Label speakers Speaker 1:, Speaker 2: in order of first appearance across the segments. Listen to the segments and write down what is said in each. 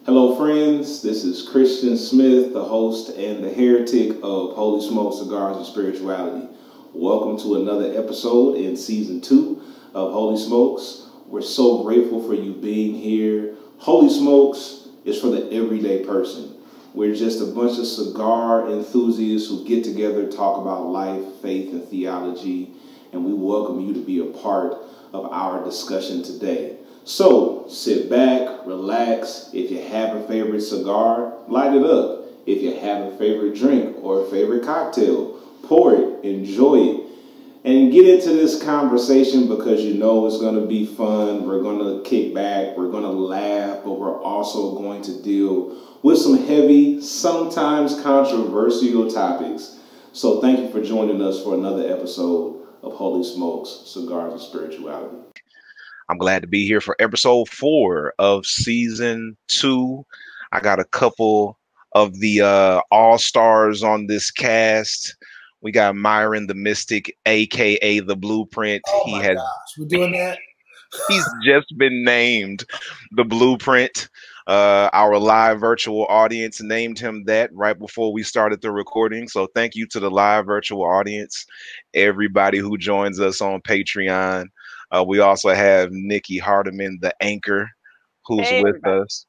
Speaker 1: Hello, friends. This is Christian Smith, the host and the heretic of Holy Smoke, Cigars and Spirituality. Welcome to another episode in Season 2 of Holy Smokes. We're so grateful for you being here. Holy Smokes is for the everyday person. We're just a bunch of cigar enthusiasts who get together, talk about life, faith, and theology, and we welcome you to be a part of our discussion today. So sit back, relax. If you have a favorite cigar, light it up. If you have a favorite drink or a favorite cocktail, pour it, enjoy it, and get into this conversation because you know it's going to be fun. We're going to kick back, we're going to laugh, but we're also going to deal with some heavy, sometimes controversial topics. So thank you for joining us for another episode of Holy Smokes, Cigars and Spirituality.
Speaker 2: I'm glad to be here for episode 4 of season 2. I got a couple of the all-stars on this cast. We got Myron the Mystic, aka the Blueprint.
Speaker 3: Oh my gosh, we're doing that?
Speaker 2: He's just been named the Blueprint. Our live virtual audience named him that right before we started the recording. So thank you to the live virtual audience, everybody who joins us on Patreon. We also have Nikki Hardiman, the anchor, who's with us.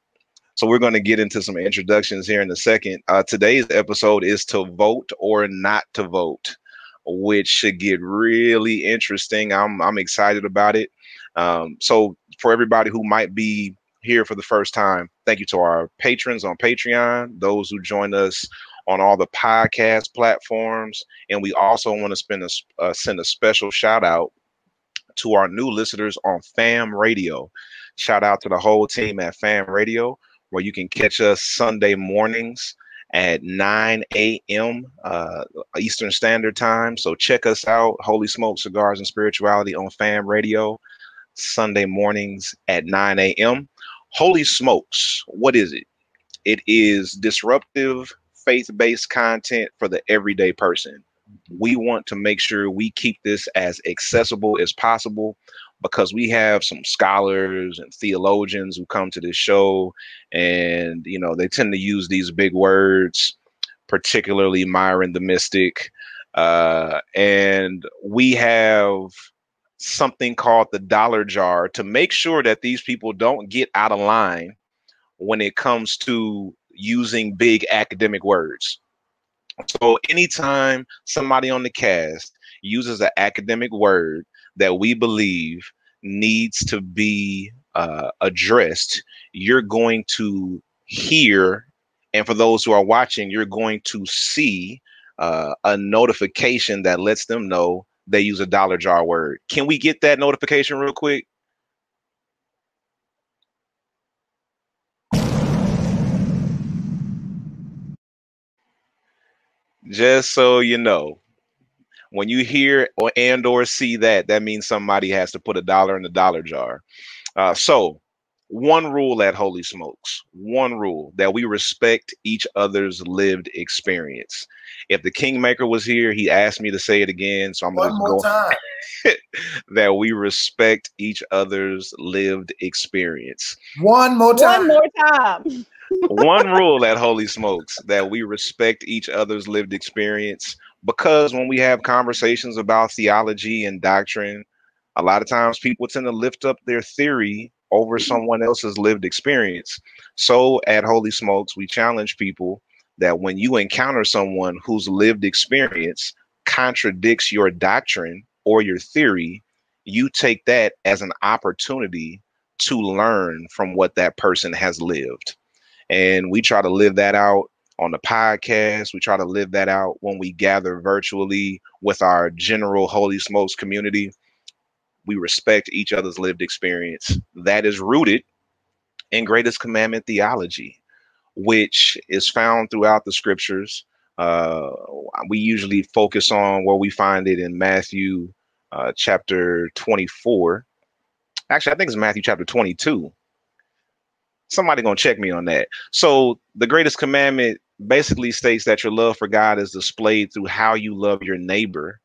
Speaker 2: So we're going to get into some introductions here in a second. Today's episode is to vote or not to vote, which should get really interesting. I'm excited about it. So for everybody who might be here for the first time, thank you to our patrons on Patreon, those who join us on all the podcast platforms. And we also want to send a special shout out to our new listeners on Fam Radio. Shout out to the whole team at Fam Radio, where you can catch us Sunday mornings at 9 a.m. Eastern Standard Time. So check us out, Holy Smoke, Cigars and Spirituality on Fam Radio, Sunday mornings at 9 a.m. Holy Smokes, what is it? It is disruptive, faith-based content for the everyday person. We want to make sure we keep this as accessible as possible because we have some scholars and theologians who come to this show and, you know, they tend to use these big words, particularly Myron the Mystic. And we have something called the dollar jar to make sure that these people don't get out of line when it comes to using big academic words. So anytime somebody on the cast uses an academic word that we believe needs to be addressed, you're going to hear, and for those who are watching, you're going to see a notification that lets them know they use a dollar jar word. Can we get that notification real quick? Just so you know, when you hear or see that, that means somebody has to put $1 in the dollar jar. So one rule at Holy Smokes, one rule, that we respect each other's lived experience. If the Kingmaker was here, he asked me to say it again. So I'm going to go time. That we respect each other's lived experience.
Speaker 3: One more time.
Speaker 2: One rule at Holy Smokes, that we respect each other's lived experience, because when we have conversations about theology and doctrine, a lot of times people tend to lift up their theory over someone else's lived experience. So at Holy Smokes, we challenge people that when you encounter someone whose lived experience contradicts your doctrine or your theory, you take that as an opportunity to learn from what that person has lived. And we try to live that out on the podcast. We try to live that out when we gather virtually with our general Holy Smokes community. We respect each other's lived experience. That is rooted in Greatest Commandment Theology, which is found throughout the scriptures. We usually focus on where we find it in Matthew chapter 24. Actually, I think it's Matthew chapter 22. Somebody gonna check me on that. So the greatest commandment basically states that your love for God is displayed through how you love your neighbor,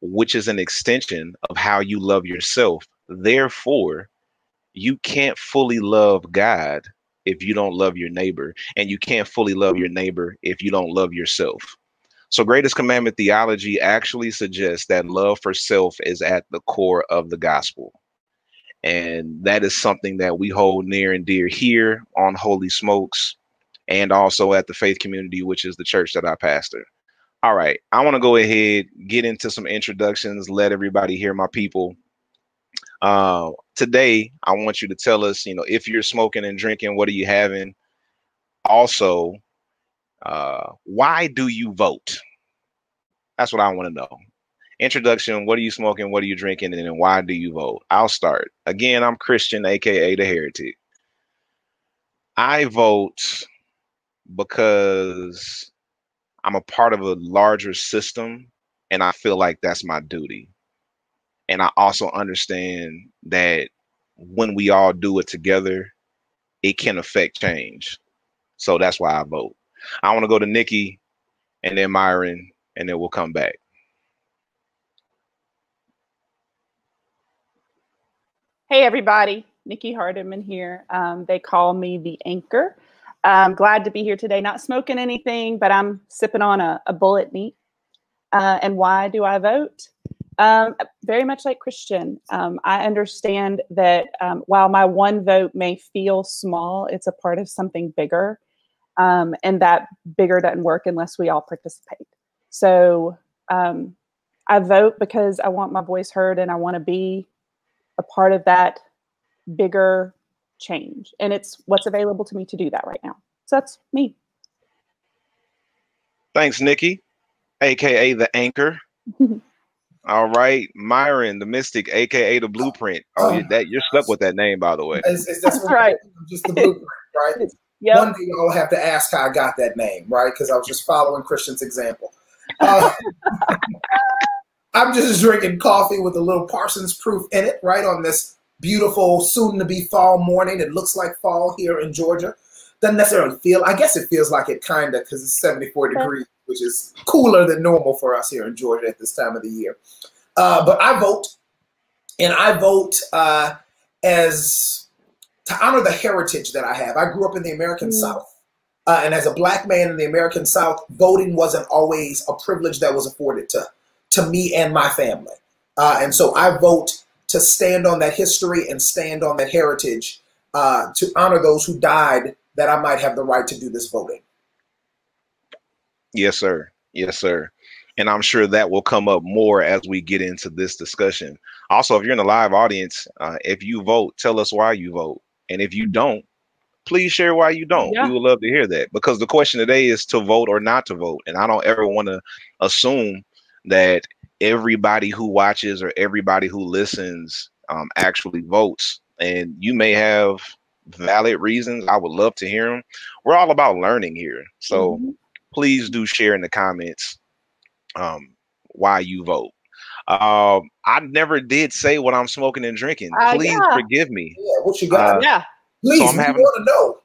Speaker 2: which is an extension of how you love yourself. Therefore, you can't fully love God if you don't love your neighbor, and you can't fully love your neighbor if you don't love yourself. So Greatest Commandment Theology actually suggests that love for self is at the core of the gospel. And that is something that we hold near and dear here on Holy Smokes, and also at the Faith Community, which is the church that I pastor. All right, I want to go ahead, get into some introductions, let everybody hear my people. Today, I want you to tell us, if you're smoking and drinking, what are you having? Also, why do you vote? That's what I want to know. Introduction, what are you smoking? What are you drinking? And then why do you vote? I'll start. Again, I'm Christian, aka the Heretic. I vote because I'm a part of a larger system, and I feel like that's my duty. And I also understand that when we all do it together, it can affect change. So that's why I vote. I want to go to Nikki and then Myron, and then we'll come back.
Speaker 4: Hey, everybody. Nikki Hardiman here. They call me the Anchor. I'm glad to be here today. Not smoking anything, but I'm sipping on a bullet neat. And why do I vote? Very much like Christian. I understand that while my one vote may feel small, it's a part of something bigger. And that bigger doesn't work unless we all participate. So I vote because I want my voice heard, and I want to be a part of that bigger change. And it's what's available to me to do that right now. So that's me.
Speaker 2: Thanks, Nikki, aka the Anchor. All right, Myron, the Mystic, aka the Blueprint. You're stuck with that name, by the way.
Speaker 3: That's right. Just the Blueprint, right?
Speaker 4: Yep.
Speaker 3: One day I'll have to ask how I got that name, right? Because I was just following Christian's example. I'm just drinking coffee with a little Parsons proof in it, right, on this beautiful, soon-to-be fall morning. It looks like fall here in Georgia. Doesn't necessarily feel, I guess it feels like it kind of, because it's 74 degrees, which is cooler than normal for us here in Georgia at this time of the year. But I vote, and I vote as to honor the heritage that I have. I grew up in the American South. And as a Black man in the American South, voting wasn't always a privilege that was afforded to me and my family. And so I vote to stand on that history and stand on that heritage to honor those who died, that I might have the right to do this voting.
Speaker 2: Yes, sir. Yes, sir. And I'm sure that will come up more as we get into this discussion. Also, if you're in the live audience, if you vote, tell us why you vote. And if you don't, please share why you don't. Yeah. We would love to hear that, because the question today is to vote or not to vote. And I don't ever want to assume that everybody who watches or everybody who listens actually votes. And you may have valid reasons. I would love to hear them. We're all about learning here. So please do share in the comments why you vote. I never did say what I'm smoking and drinking. Please forgive me.
Speaker 3: Yeah, what you got? Please,
Speaker 2: so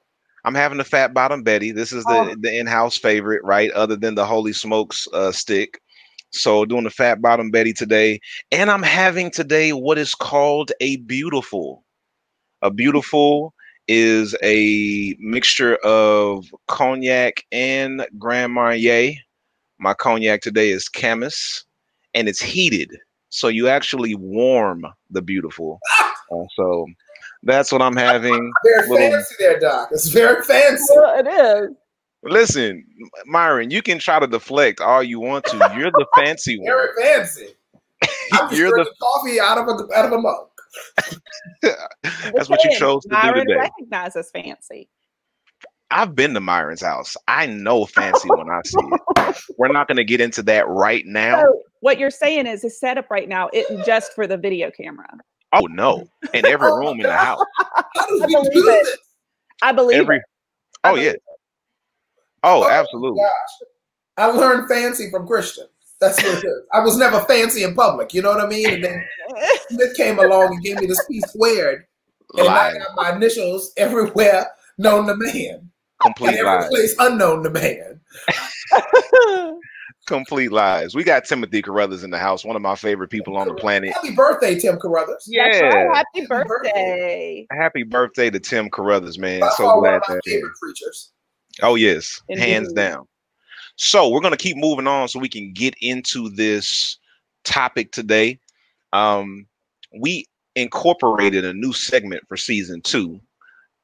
Speaker 3: I'm
Speaker 2: having the Fat Bottom Betty. This is the in-house favorite, right? Other than the Holy Smokes stick. So doing the Fat Bottom Betty today. And I'm having today what is called a Beautiful. A Beautiful is a mixture of cognac and Grand Marnier. My cognac today is Camus, and it's heated. So you actually warm the Beautiful. So that's what I'm having.
Speaker 3: Very fancy there, Doc. It's very fancy.
Speaker 4: Well, it is.
Speaker 2: Listen, Myron, you can try to deflect all you want to. You're the fancy one.
Speaker 3: Very fancy. I'm just drinking coffee out of a mug.
Speaker 2: That's what you chose to
Speaker 4: Myron
Speaker 2: do today.
Speaker 4: Recognizes fancy.
Speaker 2: I've been to Myron's house. I know fancy when I see it. We're not going to get into that right now.
Speaker 4: So what you're saying is his setup right now isn't just for the video camera.
Speaker 2: Oh, no. In every room in the house.
Speaker 4: I believe it.
Speaker 2: Oh, yeah. Oh, absolutely.
Speaker 3: Gosh. I learned fancy from Christian. That's what it is. I was never fancy in public. You know what I mean? And then Smith came along and gave me this piece squared. And I got my initials everywhere known to man.
Speaker 2: Complete
Speaker 3: and every place unknown to man.
Speaker 2: Complete lies. We got Timothy Carruthers in the house, one of my favorite people on the planet.
Speaker 3: Happy birthday, Tim Carruthers.
Speaker 2: Yeah.
Speaker 4: That's right. Happy birthday.
Speaker 2: Happy birthday to Tim Carruthers, man.
Speaker 3: By
Speaker 2: So
Speaker 3: far one
Speaker 2: glad
Speaker 3: of my
Speaker 2: that
Speaker 3: favorite preachers.
Speaker 2: Oh, yes.
Speaker 4: Indeed.
Speaker 2: Hands down. So we're going to keep moving on so we can get into this topic today. We incorporated a new segment for season 2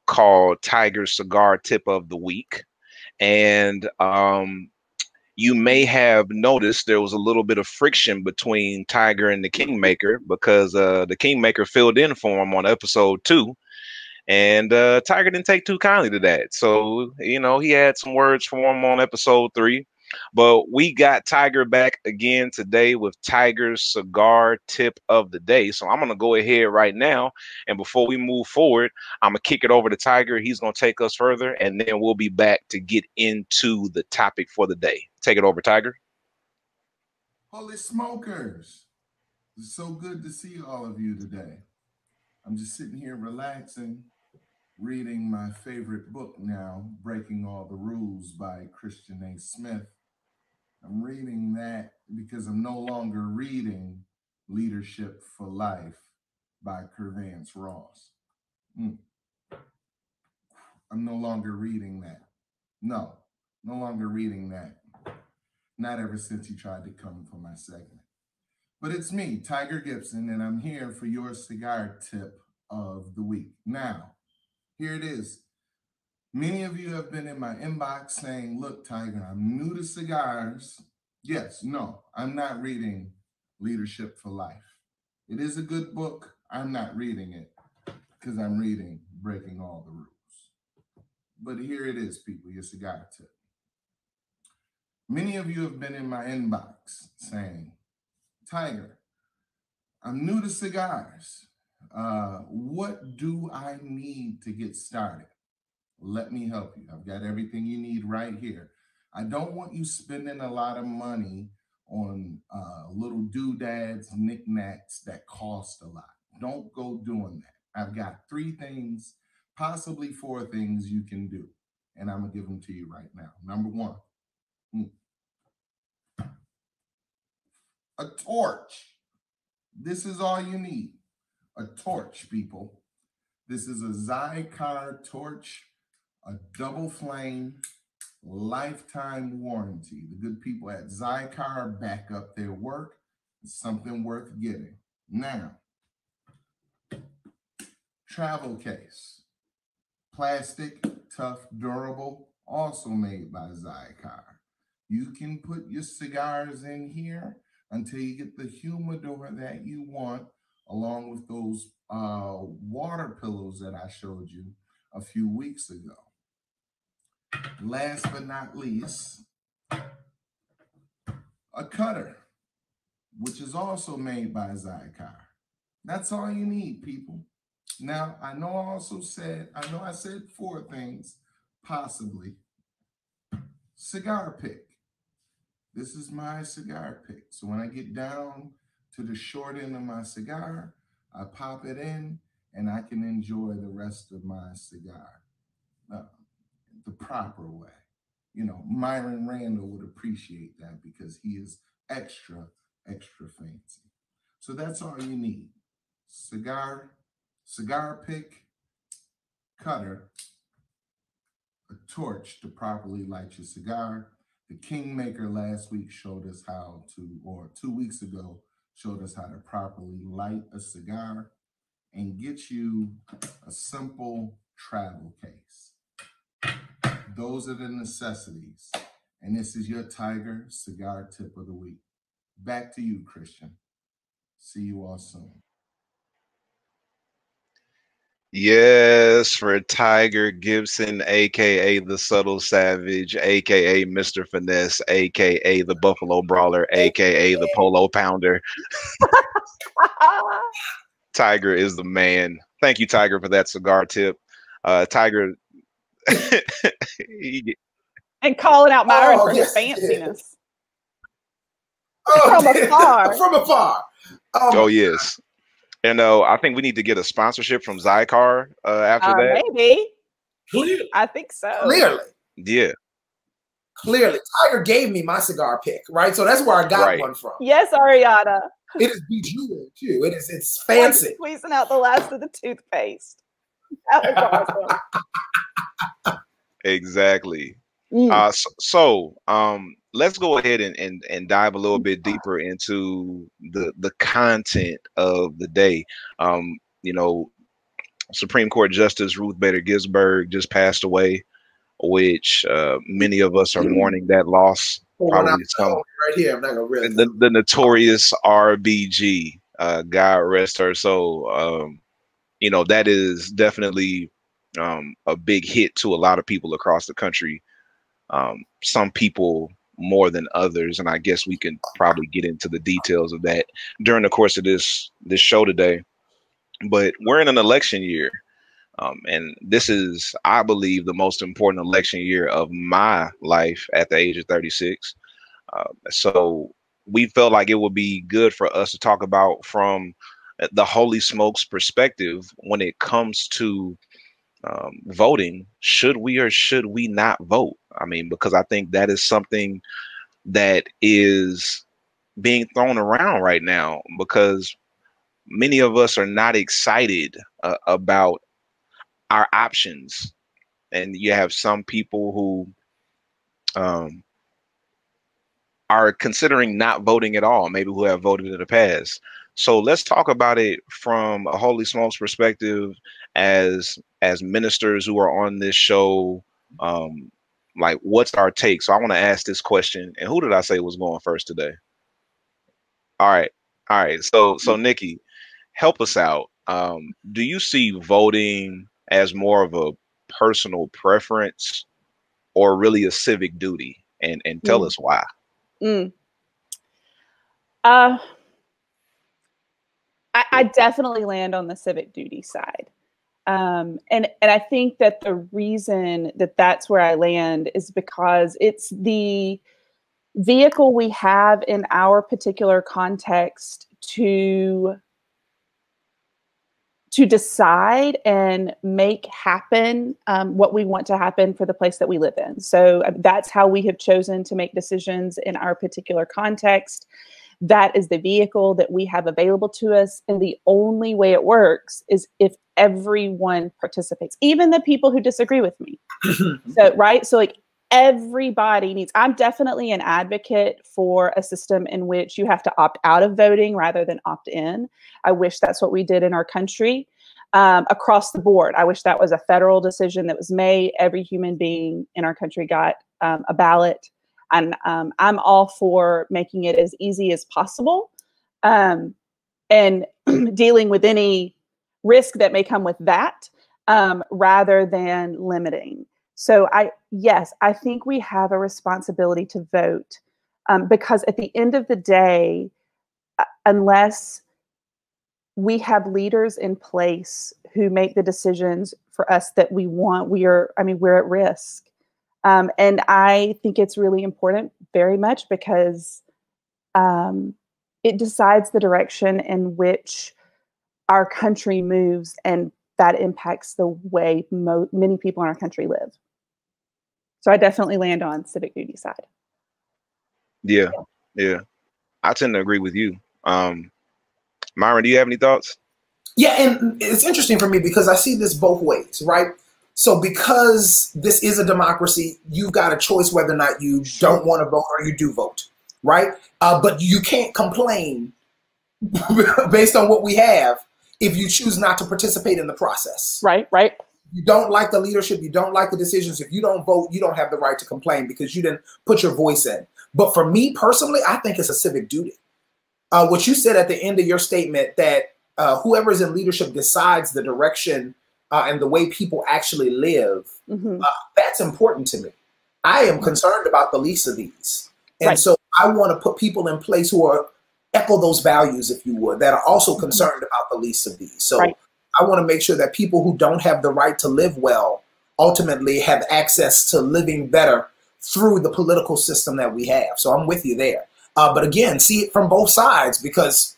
Speaker 2: called Tiger's Cigar Tip of the Week. And you may have noticed there was a little bit of friction between Tiger and the Kingmaker because the Kingmaker filled in for him on episode 2. And Tiger didn't take too kindly to that. So, you know, he had some words for him on episode 3. But we got Tiger back again today with Tiger's Cigar Tip of the Day. So I'm going to go ahead right now. And before we move forward, I'm going to kick it over to Tiger. He's going to take us further. And then we'll be back to get into the topic for the day. Take it over, Tiger.
Speaker 5: Holy smokers. It's so good to see all of you today. I'm just sitting here relaxing, reading my favorite book now, Breaking All the Rules by Christian A. Smith. I'm reading that because I'm no longer reading Leadership for Life by Kervance Ross. I'm no longer reading that. No longer reading that. Not ever since he tried to come for my segment. But it's me, Tiger Gibson, and I'm here for your cigar tip of the week. Now, here it is. Many of you have been in my inbox saying, look, Tiger, I'm new to cigars. Yes, no, I'm not reading Leadership for Life. It is a good book. I'm not reading it because I'm reading Breaking All the Rules. But here it is, people, your cigar tip. Many of you have been in my inbox saying, Tiger, I'm new to cigars. What do I need to get started? Let me help you. I've got everything you need right here. I don't want you spending a lot of money on little doodads, knickknacks that cost a lot. Don't go doing that. I've got 3 things, possibly 4 things you can do. And I'm going to give them to you right now. Number 1, a torch. This is all you need. A torch, people. This is a Zycar torch, a double flame, lifetime warranty. The good people at Zycar back up their work. It's something worth getting. Now, travel case. Plastic, tough, durable, also made by Zycar. You can put your cigars in here until you get the humidor that you want, along with those water pillows that I showed you a few weeks ago. Last but not least, a cutter, which is also made by Zycar. That's all you need, people. Now, I said 4 things, possibly. Cigar pick. This is my cigar pick. So when I get down to the short end of my cigar, I pop it in and I can enjoy the rest of my cigar the proper way. You know, Myron Randall would appreciate that because he is extra, extra fancy. So that's all you need. Cigar pick, cutter, a torch to properly light your cigar. The Kingmaker last week showed us how to, or 2 weeks ago, showed us how to properly light a cigar and get you a simple travel case. Those are the necessities. And this is your Tiger Cigar Tip of the Week. Back to you, Christian. See you all soon.
Speaker 2: Yes, for Tiger Gibson, a.k.a. the Subtle Savage, a.k.a. Mr. Finesse, a.k.a. the Buffalo Brawler, a.k.a. the Polo Pounder. Tiger is the man. Thank you, Tiger, for that cigar tip. Tiger.
Speaker 4: And calling out Myron for his fanciness. From afar.
Speaker 3: From afar.
Speaker 2: Oh, yes. And I think we need to get a sponsorship from Zycar after that.
Speaker 4: Maybe.
Speaker 3: Clearly.
Speaker 4: I think so.
Speaker 3: Clearly.
Speaker 2: Yeah.
Speaker 3: Clearly, Tiger gave me my cigar pick, right? So that's where I got one from.
Speaker 4: Yes, Ariana.
Speaker 3: It is bejeweled too. It's fancy.
Speaker 4: Like squeezing out the last of the toothpaste. That was awesome.
Speaker 2: Exactly. Let's go ahead and dive a little bit deeper into the content of the day. You know, Supreme Court Justice Ruth Bader Ginsburg just passed away, which many of us are mourning that loss. Probably some
Speaker 3: right here. I'm not gonna really
Speaker 2: the notorious RBG. God rest her soul. You know, that is definitely a big hit to a lot of people across the country. Some people more than others, and I guess we can probably get into the details of that during the course of this show today. But we're in an election year, and this is, I believe, the most important election year of my life at the age of 36. So we felt like it would be good for us to talk about from the Holy Smokes perspective when it comes to voting. Should we or should we not vote? I mean, because I think that is something that is being thrown around right now, because many of us are not excited about our options. And you have some people who are considering not voting at all, maybe who have voted in the past. So let's talk about it from a Holy Smokes perspective as ministers who are on this show. Like, what's our take? So I want to ask this question. And who did I say was going first today? All right. So Nikki, help us out. Do you see voting as more of a personal preference or really a civic duty? And tell us why.
Speaker 4: I definitely land on the civic duty side. And I think that the reason that that's where I land is because it's the vehicle we have in our particular context to decide and make happen what we want to happen for the place that we live in. So that's how we have chosen to make decisions in our particular context. That is the vehicle that we have available to us. And the only way it works is if everyone participates, even the people who disagree with me. So, right. So like everybody needs, I'm definitely an advocate for a system in which you have to opt out of voting rather than opt in. I wish that's what we did in our country across the board. I wish that was a federal decision that was made. Every human being in our country got a ballot. And I'm all for making it as easy as possible and dealing with any risk that may come with that rather than limiting. So I think we have a responsibility to vote because at the end of the day, unless we have leaders in place who make the decisions for us that we want, we're at risk. And I think it's really important very much because it decides the direction in which our country moves, and that impacts the way many people in our country live. So I definitely land on civic duty side.
Speaker 2: Yeah. I tend to agree with you. Myron, do you have any thoughts?
Speaker 3: Yeah, and it's interesting for me because I see this both ways, right? So because this is a democracy, you've got a choice whether or not you don't want to vote or you do vote, right? But you can't complain based on what we have if you choose not to participate in the process.
Speaker 4: Right.
Speaker 3: You don't like the leadership, you don't like the decisions. If you don't vote, you don't have the right to complain because you didn't put your voice in. But for me personally, I think it's a civic duty. What you said at the end of your statement that whoever is in leadership decides the direction and the way people actually live, that's important to me. I am concerned about the least of these. And so I want to put people in place who are echo those values, if you would, that are also concerned about the least of these. So I want to make sure that people who don't have the right to live well ultimately have access to living better through the political system that we have. So I'm with you there. But again, see it from both sides, because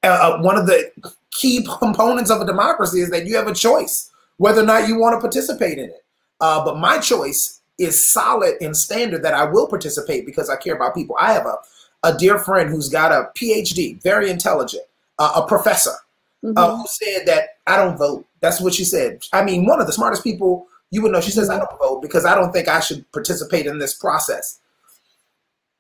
Speaker 3: one of the key components of a democracy is that you have a choice whether or not you want to participate in it. But my choice is solid in standard that I will participate because I care about people. I have a dear friend who's got a PhD, very intelligent, a professor, who said that I don't vote. That's what she said. I mean, one of the smartest people you would know. She says, I don't vote because I don't think I should participate in this process.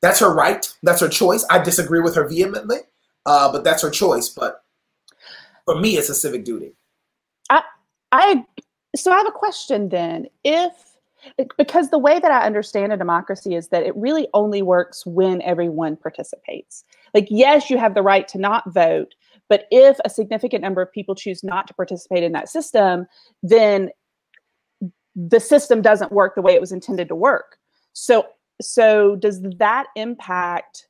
Speaker 3: That's her right. That's her choice. I disagree with her vehemently, but that's her choice. But for me, it's a civic duty.
Speaker 4: So I have a question then. Because the way that I understand a democracy is that it really only works when everyone participates. Like, yes, you have the right to not vote, but if a significant number of people choose not to participate in that system, then the system doesn't work the way it was intended to work. So does that impact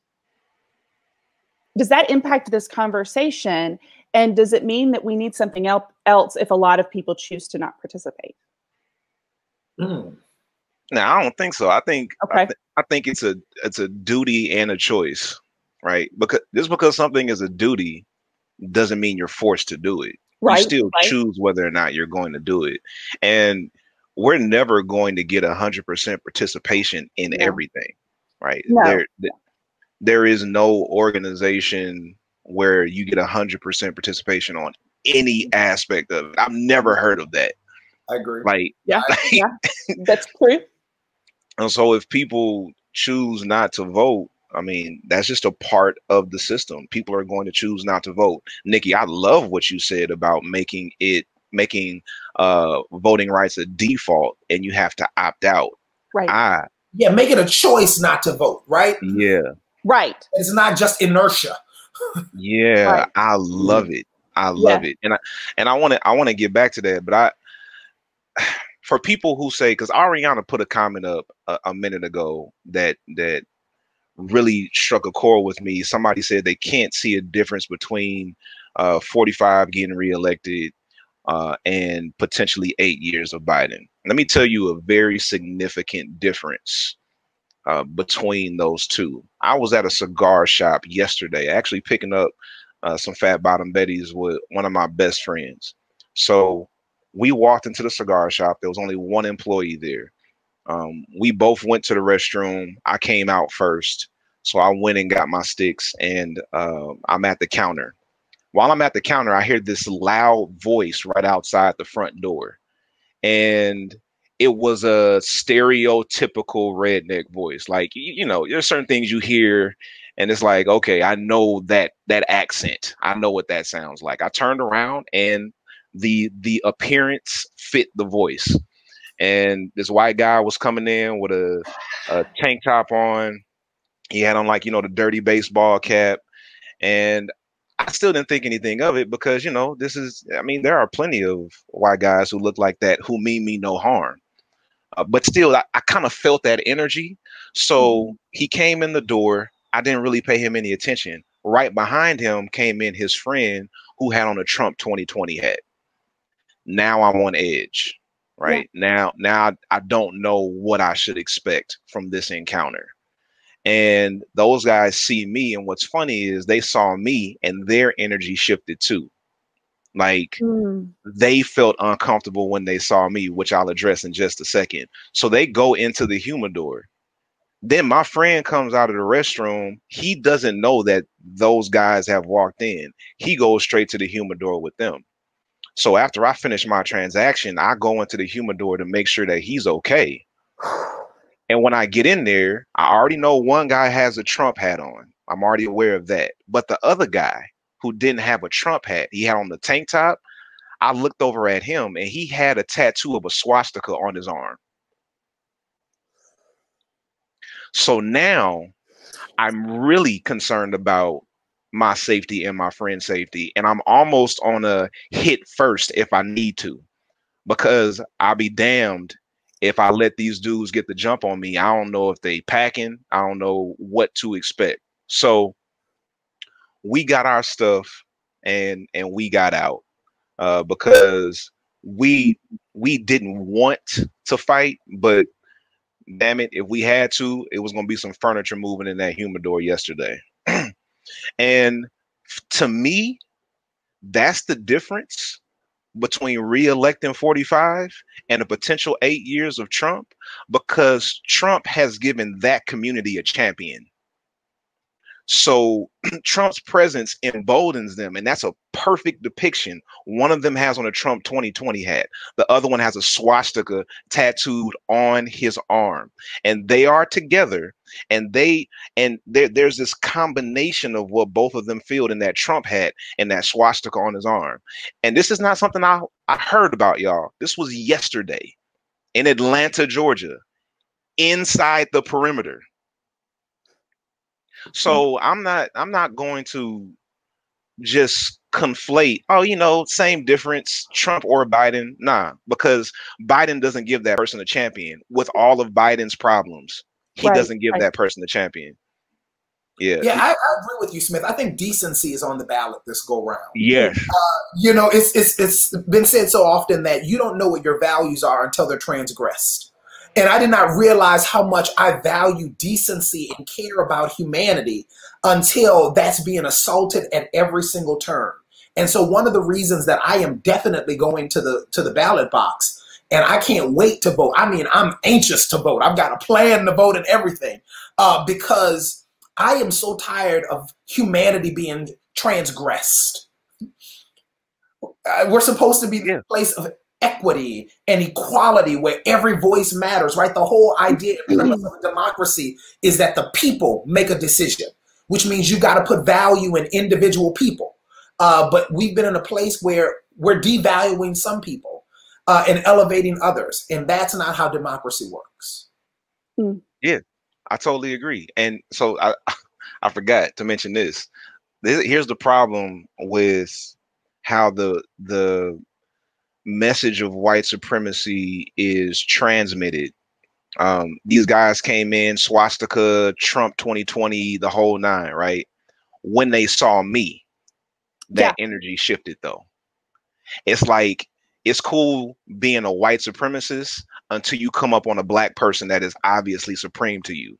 Speaker 4: this conversation? And does it mean that we need something else if a lot of people choose to not participate?
Speaker 2: No, I don't think so. I think
Speaker 4: okay.
Speaker 2: I think it's a duty and a choice, right? Because something is a duty doesn't mean you're forced to do it.
Speaker 4: Right.
Speaker 2: You still choose whether or not you're going to do it. And we're never going to get 100% participation in everything, right?
Speaker 4: No.
Speaker 2: There is no organization where you get 100% participation on any aspect of it. I've never heard of that.
Speaker 3: I agree.
Speaker 2: Like,
Speaker 4: yeah, that's true.
Speaker 2: And so if people choose not to vote, I mean, that's just a part of the system. People are going to choose not to vote. Nikki, I love what you said about making voting rights a default and you have to opt out.
Speaker 4: Right.
Speaker 3: Make it a choice not to vote, right?
Speaker 2: Yeah.
Speaker 4: Right.
Speaker 3: It's not just inertia.
Speaker 2: Yeah, right. I love it. I love it. And I want to get back to that, but for people who say, because Ariana put a comment up a minute ago that really struck a chord with me. Somebody said they can't see a difference between 45 getting reelected and potentially 8 years of Biden. Let me tell you a very significant difference between those two. I was at a cigar shop yesterday, actually picking up some Fat Bottom Betties with one of my best friends. So we walked into the cigar shop. There was only one employee there. We both went to the restroom. I came out first. So I went and got my sticks and I'm at the counter. While I'm at the counter, I hear this loud voice right outside the front door. And it was a stereotypical redneck voice. Like, you know, there's certain things you hear and it's like, okay, I know that accent. I know what that sounds like. I turned around and the appearance fit the voice. And this white guy was coming in with a tank top on. He had on, like, you know, the dirty baseball cap. And I still didn't think anything of it because, you know, there are plenty of white guys who look like that who mean me no harm. But still, I kind of felt that energy. So he came in the door. I didn't really pay him any attention. Right behind him came in his friend who had on a Trump 2020 hat. Now I'm on edge. Right. Now I don't know what I should expect from this encounter. And those guys see me. And what's funny is they saw me and their energy shifted too. Like they felt uncomfortable when they saw me, which I'll address in just a second. So they go into the humidor. Then my friend comes out of the restroom. He doesn't know that those guys have walked in. He goes straight to the humidor with them. So after I finish my transaction, I go into the humidor to make sure that he's okay. And when I get in there, I already know one guy has a Trump hat on. I'm already aware of that. But the other guy who didn't have a Trump hat, he had on the tank top. I looked over at him and he had a tattoo of a swastika on his arm. So now I'm really concerned about my safety and my friend's safety. And I'm almost on a hit first if I need to, because I'll be damned if I let these dudes get the jump on me. I don't know if they packing. I don't know what to expect. So we got our stuff and we got out because we didn't want to fight, but damn it, if we had to, it was going to be some furniture moving in that humidor yesterday. And to me, that's the difference between re-electing 45 and a potential 8 years of Trump, because Trump has given that community a champion. So Trump's presence emboldens them, and that's a perfect depiction. One of them has on a Trump 2020 hat. The other one has a swastika tattooed on his arm, and they are together. And there's this combination of what both of them feel in that Trump hat and that swastika on his arm. And this is not something I heard about, y'all. This was yesterday in Atlanta, Georgia, inside the perimeter. So I'm not going to just conflate, oh, you know, same difference, Trump or Biden. Nah, because Biden doesn't give that person a champion with all of Biden's problems. He doesn't give that person a champion. Yeah.
Speaker 3: Yeah, I agree with you, Smith. I think decency is on the ballot this go round.
Speaker 2: Yes.
Speaker 3: You know, it's been said so often that you don't know what your values are until they're transgressed. And I did not realize how much I value decency and care about humanity until that's being assaulted at every single turn. And so one of the reasons that I am definitely going to the ballot box, and I can't wait to vote. I mean, I'm anxious to vote. I've got a plan to vote and everything, because I am so tired of humanity being transgressed. We're supposed to be the place of equity and equality where every voice matters, right? The whole idea of democracy is that the people make a decision, which means you got to put value in individual people. But we've been in a place where we're devaluing some people and elevating others. And that's not how democracy works.
Speaker 2: Yeah, I totally agree. And so I forgot to mention this. Here's the problem with how the message of white supremacy is transmitted. These guys came in, swastika, Trump 2020, the whole nine, right? When they saw me, that energy shifted though. It's like, it's cool being a white supremacist until you come up on a black person that is obviously supreme to you.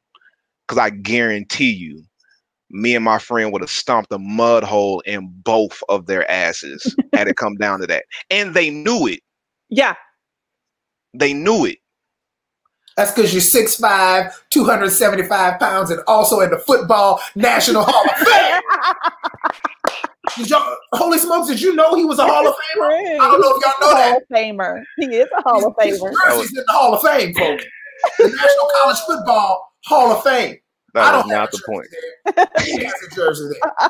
Speaker 2: Because I guarantee you, me and my friend would have stomped a mud hole in both of their asses had it come down to that. And they knew it. Yeah. They knew it.
Speaker 3: That's because you're 6'5", 275 pounds, and also in the Football National Hall of Fame. Holy smokes, did you know he was a Hall of Famer? I don't know if y'all know that.
Speaker 4: Hall of Famer. He is a Hall of Famer.
Speaker 3: He's in the Hall of Fame, folks. The National College Football Hall of Fame.
Speaker 2: That was not the point.
Speaker 3: He has a jersey there.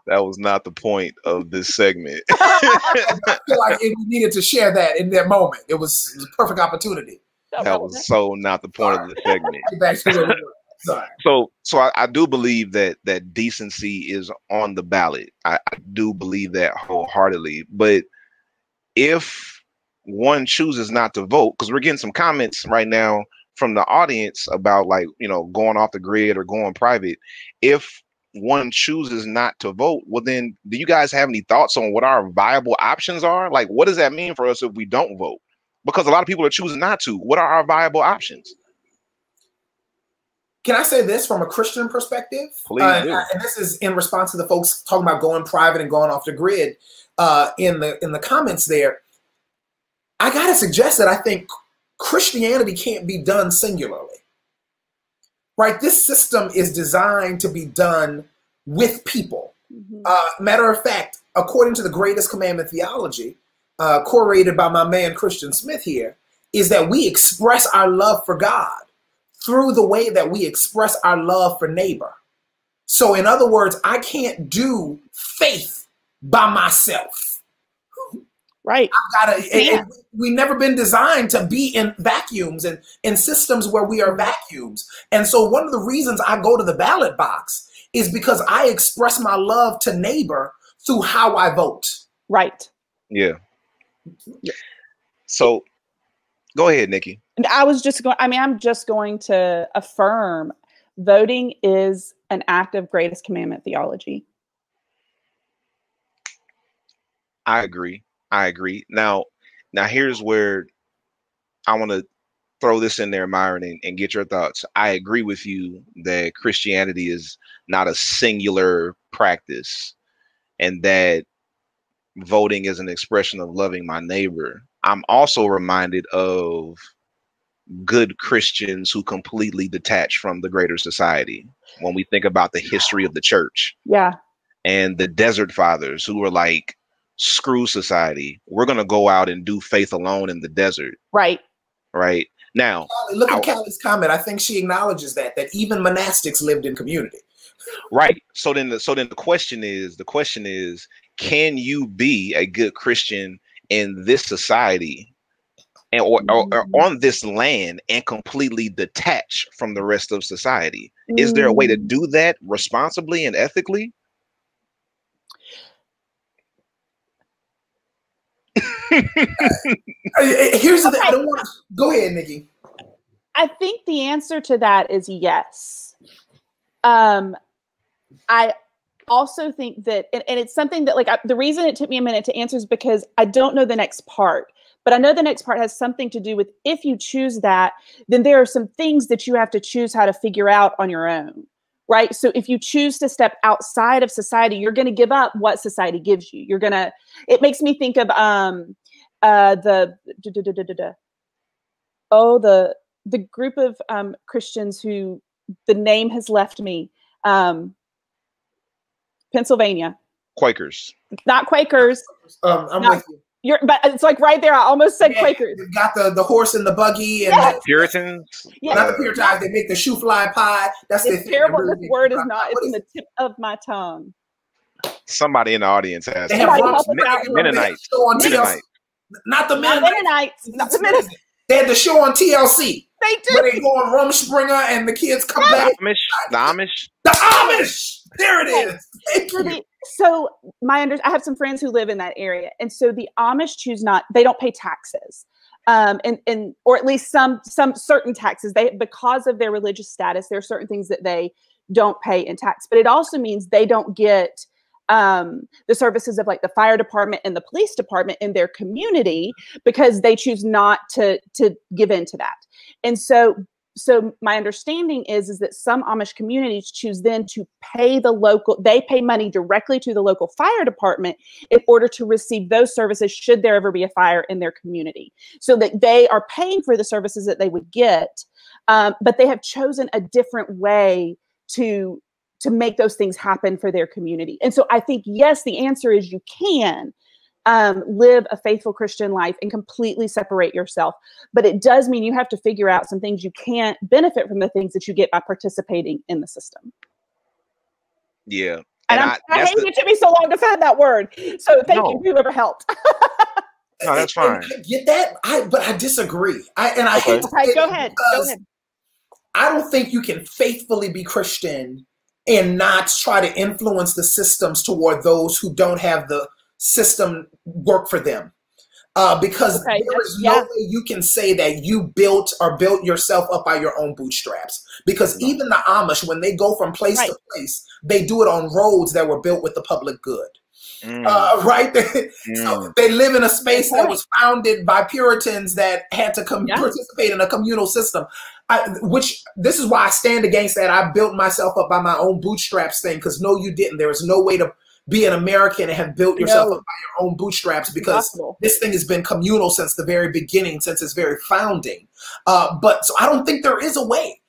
Speaker 2: That was not the point of this segment.
Speaker 3: I feel like we needed to share that in that moment. It was a perfect opportunity.
Speaker 2: That was so not the point of the segment. So I do believe that decency is on the ballot. I do believe that wholeheartedly. But if one chooses not to vote, because we're getting some comments right now from the audience about, like, you know, going off the grid or going private. If one chooses not to vote, well, then do you guys have any thoughts on what our viable options are? Like, what does that mean for us if we don't vote? Because a lot of people are choosing not to. What are our viable options?
Speaker 3: Can I say this from a Christian perspective?
Speaker 2: Please do.
Speaker 3: And this is in response to the folks talking about going private and going off the grid in the comments there. I got to suggest that I think Christianity can't be done singularly, right? This system is designed to be done with people. Matter of fact, according to the greatest Commandment Theology, curated by my man Christian Smith here, is that we express our love for God through the way that we express our love for neighbor. So in other words, I can't do faith by myself.
Speaker 4: Right.
Speaker 3: We've never been designed to be in vacuums and in systems where we are vacuums. And so one of the reasons I go to the ballot box is because I express my love to neighbor through how I vote.
Speaker 4: Right.
Speaker 2: Yeah. So go ahead, Nikki.
Speaker 4: And I'm just going to affirm voting is an act of greatest commandment theology.
Speaker 2: I agree. Now here's where I want to throw this in there, Myron, and get your thoughts. I agree with you that Christianity is not a singular practice, and that voting is an expression of loving my neighbor, I'm also reminded of good Christians who completely detach from the greater society. When we think about the history of the church,
Speaker 4: Yeah.
Speaker 2: and the desert fathers who were like, screw society, we're going to go out and do faith alone in the desert.
Speaker 4: Right.
Speaker 2: Right. Now,
Speaker 3: look at Callie's comment. I think she acknowledges that even monastics lived in community.
Speaker 2: Right. So then the question is, can you be a good Christian in this society and or on this land and completely detach from the rest of society? Is there a way to do that responsibly and ethically?
Speaker 3: Here's the thing. I don't want to go ahead, Nikki.
Speaker 4: I think the answer to that is yes. I also think that, and it's something that, like, the reason it took me a minute to answer is because I don't know the next part, but I know the next part has something to do with, if you choose that, then there are some things that you have to choose how to figure out on your own, right? So if you choose to step outside of society, you're going to give up what society gives you. It makes me think of the group of Christians who the name has left me. Pennsylvania.
Speaker 2: Quakers.
Speaker 4: Not Quakers.
Speaker 3: I'm with you.
Speaker 4: But it's like right there. I almost said Quakers.
Speaker 3: They've got the horse and the buggy and
Speaker 4: yes.
Speaker 2: Puritans.
Speaker 3: Yes. Not the Puritans. They make the shoe fly pie. That's
Speaker 4: it's terrible. Really this word is not. It's on the tip of my tongue.
Speaker 2: Somebody in the audience has.
Speaker 3: They have
Speaker 2: Mennonites.
Speaker 3: Not the
Speaker 4: Mennonites. Not the Mennonites.
Speaker 3: They had the show on TLC.
Speaker 4: They do.
Speaker 3: Where they go on Rumspringa and the kids come back.
Speaker 2: The Amish.
Speaker 3: The Amish. There it is. Thank you.
Speaker 4: So I have some friends who live in that area, and so the Amish they don't pay taxes, or at least some certain taxes. Because of their religious status, there are certain things that they don't pay in tax. But it also means they don't get the services of like the fire department and the police department in their community because they choose not to give into that. And so my understanding is that some Amish communities choose then to pay they pay money directly to the local fire department in order to receive those services should there ever be a fire in their community. So that they are paying for the services that they would get, but they have chosen a different way to make those things happen for their community. And so I think, yes, the answer is you can live a faithful Christian life and completely separate yourself. But it does mean you have to figure out some things you can't benefit from the things that you get by participating in the system.
Speaker 2: Yeah.
Speaker 4: And I hate it took me so long to find that word. So thank you, whoever helped.
Speaker 2: No, that's fine.
Speaker 3: I get that, but I disagree.
Speaker 4: Go ahead.
Speaker 3: I don't think you can faithfully be Christian and not try to influence the systems toward those who don't have the system work for them. Because there is no way you can say that you built yourself up by your own bootstraps. Because even the Amish, when they go from place to place, they do it on roads that were built with the public good. Right? So they live in a space that was founded by Puritans that had to participate in a communal system. Which this is why I stand against that. I built myself up by my own bootstraps thing, because no, you didn't. There is no way to be an American and have built yourself up by your own bootstraps, because this thing has been communal since the very beginning, since its very founding. But so I don't think there is a way.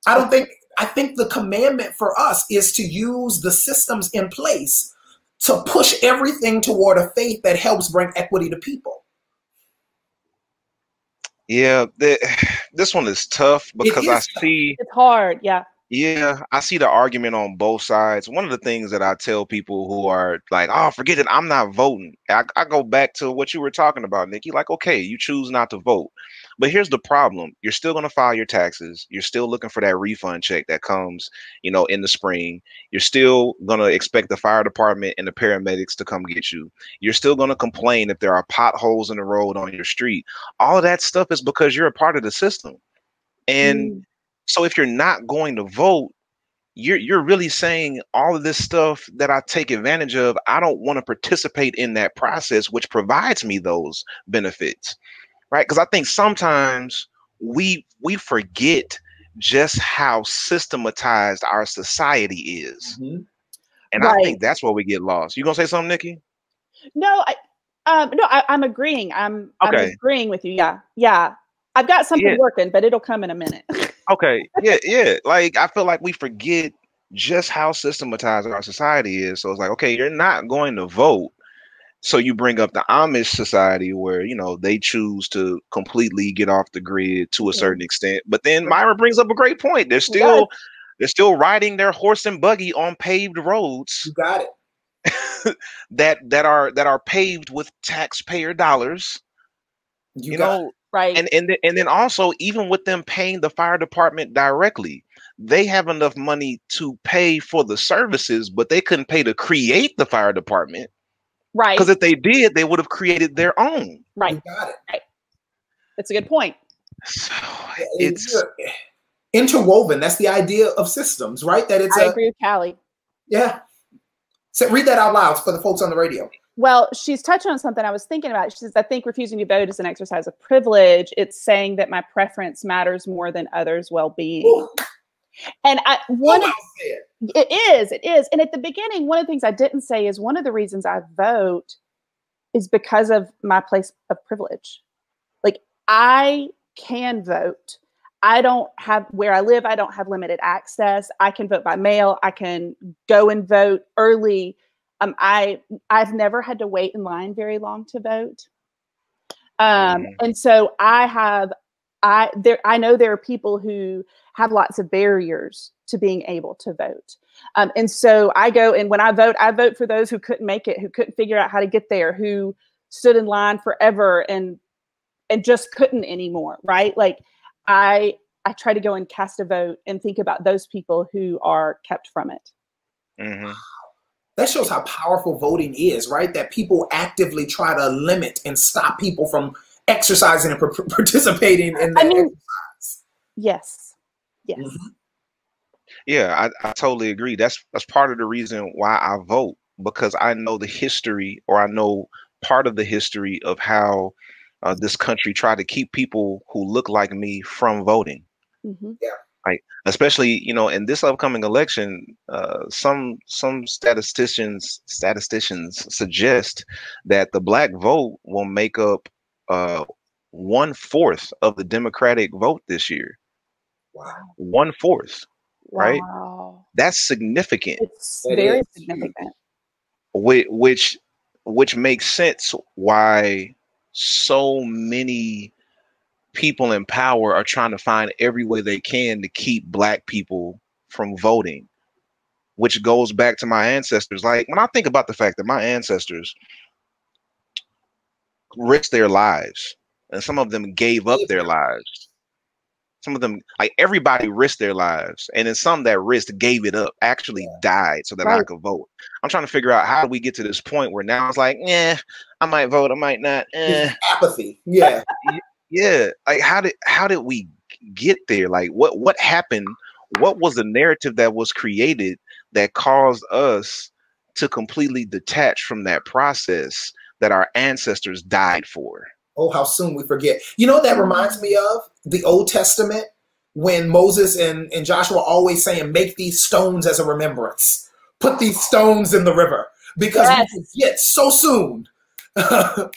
Speaker 3: I think the commandment for us is to use the systems in place to push everything toward a faith that helps bring equity to people.
Speaker 2: Yeah, this one is tough because
Speaker 4: it's hard.
Speaker 2: Yeah, I see the argument on both sides. One of the things that I tell people who are like, oh, forget it, I'm not voting. I go back to what you were talking about, Nikki. Like, okay, you choose not to vote. But here's the problem. You're still going to file your taxes. You're still looking for that refund check that comes, in the spring. You're still going to expect the fire department and the paramedics to come get you. You're still going to complain if there are potholes in the road on your street. All of that stuff is because you're a part of the system. And so if you're not going to vote, you're really saying all of this stuff that I take advantage of, I don't want to participate in that process, which provides me those benefits, right? Because I think sometimes we forget just how systematized our society is. And I think that's where we get lost. You gonna say something, Nikki?
Speaker 4: No, I'm agreeing. I'm
Speaker 2: Okay.
Speaker 4: agreeing with you. Yeah. I've got something working, but it'll come in a minute.
Speaker 2: Okay. Yeah. Like, I feel like we forget just how systematized our society is. So it's like, okay, you're not going to vote. So you bring up the Amish society where, you know, they choose to completely get off the grid to a certain extent. But then Myra brings up a great point. They're still riding their horse and buggy on paved roads.
Speaker 3: You got it.
Speaker 2: that are paved with taxpayer dollars. You know,
Speaker 4: right.
Speaker 2: And then also, even with them paying the fire department directly, they have enough money to pay for the services, but they couldn't pay to create the fire department.
Speaker 4: Right.
Speaker 2: Because if they did, they would have created their own.
Speaker 4: Right.
Speaker 3: You got it.
Speaker 4: Right. That's a good point.
Speaker 2: So it's
Speaker 3: interwoven. That's the idea of systems, right? That it's
Speaker 4: I agree with Callie.
Speaker 3: Yeah. So read that out loud for the folks on the radio.
Speaker 4: Well, she's touching on something I was thinking about. She says, I think refusing to vote is an exercise of privilege. It's saying that my preference matters more than others' well-being. Ooh. And it is. And at the beginning, one of the things I didn't say is one of the reasons I vote is because of my place of privilege. Like, I can vote. I don't have, where I live, I don't have limited access. I can vote by mail. I can go and vote early. I've never had to wait in line very long to vote. And so I know there are people who have lots of barriers to being able to vote. And so I go, and when I vote for those who couldn't make it, who couldn't figure out how to get there, who stood in line forever and just couldn't anymore, right? Like I try to go and cast a vote and think about those people who are kept from it.
Speaker 2: Mm-hmm.
Speaker 3: That shows how powerful voting is, right? That people actively try to limit and stop people from exercising and participating in that exercise.
Speaker 4: Yes.
Speaker 3: Mm-hmm.
Speaker 2: Yeah, I totally agree. That's part of the reason why I vote, because I know the history, or I know part of the history of how this country tried to keep people who look like me from voting.
Speaker 3: Mm-hmm. Yeah.
Speaker 2: Like, especially, you know, in this upcoming election, some statisticians suggest that the black vote will make up 1/4 of the Democratic vote this year.
Speaker 3: Wow.
Speaker 2: 1/4, right?
Speaker 4: Wow.
Speaker 2: That's significant.
Speaker 4: It's very significant.
Speaker 2: Which makes sense why so many people in power are trying to find every way they can to keep black people from voting, which goes back to my ancestors. Like, when I think about the fact that my ancestors risked their lives, and some of them gave up their lives. Some of them, like, everybody risked their lives, and then some that risked gave it up, actually died so that I could vote. I'm trying to figure out, how do we get to this point where now it's like, I might vote, I might not.
Speaker 3: Apathy. Yeah.
Speaker 2: Yeah, like, how did we get there? Like, what happened? What was the narrative that was created that caused us to completely detach from that process that our ancestors died for?
Speaker 3: Oh, how soon we forget. You know what that reminds me of? The Old Testament, when Moses and Joshua are always saying, make these stones as a remembrance. Put these stones in the river. Because we forget so soon.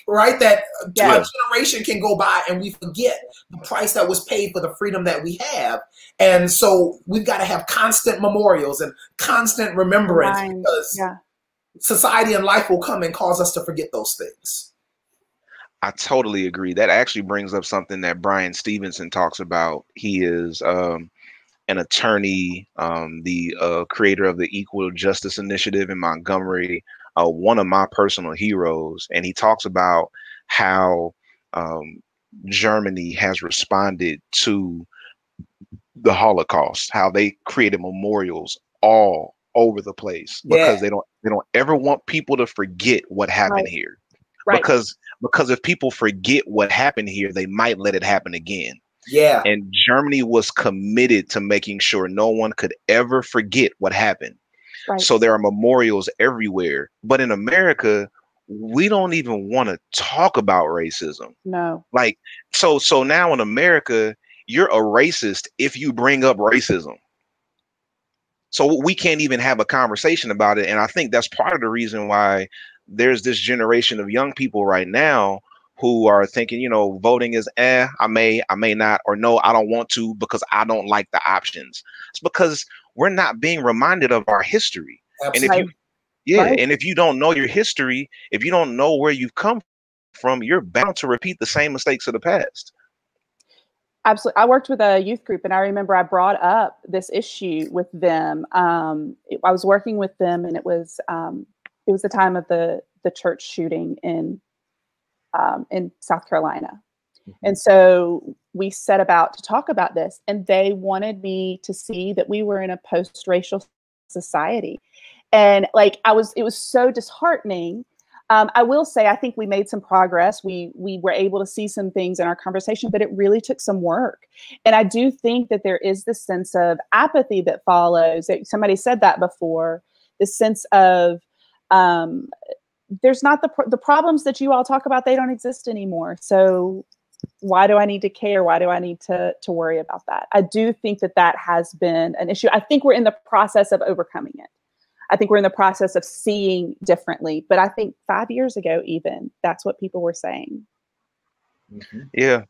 Speaker 3: Right? That a generation can go by and we forget the price that was paid for the freedom that we have. And so we've got to have constant memorials and constant remembrance, because society and life will come and cause us to forget those things.
Speaker 2: I totally agree. That actually brings up something that Brian Stevenson talks about. He is an attorney, the creator of the Equal Justice Initiative in Montgomery, one of my personal heroes. And he talks about how Germany has responded to the Holocaust, how they created memorials all over the place, because they don't ever want people to forget what happened here. Right. Because if people forget what happened here, they might let it happen again.
Speaker 3: Yeah.
Speaker 2: And Germany was committed to making sure no one could ever forget what happened. Right. So there are memorials everywhere. But in America, we don't even want to talk about racism.
Speaker 4: No.
Speaker 2: Like, so now in America, you're a racist if you bring up racism. So we can't even have a conversation about it. And I think that's part of the reason why there's this generation of young people right now who are thinking, you know, voting is I may not, or no, I don't want to because I don't like the options. It's because we're not being reminded of our history.
Speaker 3: Absolutely.
Speaker 2: And and if you don't know your history, if you don't know where you've come from, you're bound to repeat the same mistakes of the past.
Speaker 4: Absolutely. I worked with a youth group, and I remember I brought up this issue with them. I was working with them, and it was the time of the church shooting in South Carolina. And so we set about to talk about this, and they wanted me to see that we were in a post-racial society. And like, it was so disheartening. I will say, I think we made some progress. We were able to see some things in our conversation, but it really took some work. And I do think that there is this sense of apathy that follows. Somebody said that before, this sense of, there's not the problems that you all talk about, they don't exist anymore. So why do I need to care? Why do I need to worry about that? I do think that has been an issue. I think we're in the process of overcoming it. I think we're in the process of seeing differently. But I think 5 years ago, even, that's what people were saying.
Speaker 2: Yeah,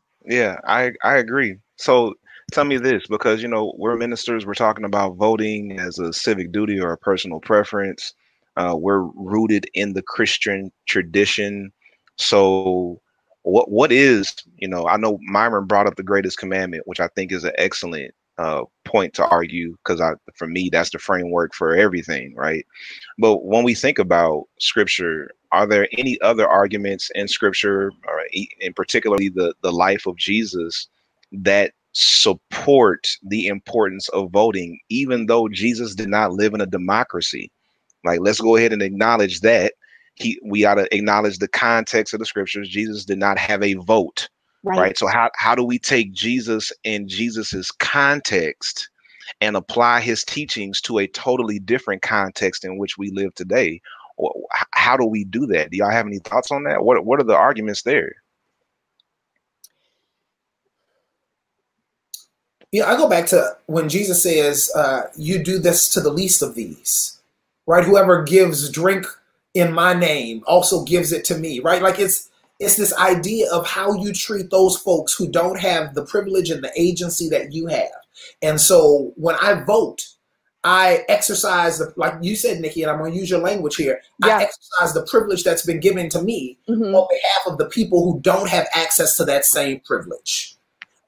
Speaker 2: I agree. So tell me this, because, you know, we're ministers, we're talking about voting as a civic duty or a personal preference. We're rooted in the Christian tradition. So what is, you know, I know Myron brought up the greatest commandment, which I think is an excellent point to argue, because for me, that's the framework for everything, right? But when we think about scripture, are there any other arguments in scripture, or in particularly the life of Jesus, that support the importance of voting, even though Jesus did not live in a democracy? Like, let's go ahead and acknowledge that. We ought to acknowledge the context of the scriptures. Jesus did not have a vote, right? So how do we take Jesus and Jesus's context and apply his teachings to a totally different context in which we live today? How do we do that? Do y'all have any thoughts on that? What are the arguments there?
Speaker 3: Yeah, I go back to when Jesus says, you do this to the least of these, right? Whoever gives drink in my name also gives it to me, right? Like, it's this idea of how you treat those folks who don't have the privilege and the agency that you have. And so when I vote, I exercise, like you said, Nikki, and I'm going to use your language here. Yeah. I exercise the privilege that's been given to me on behalf of the people who don't have access to that same privilege.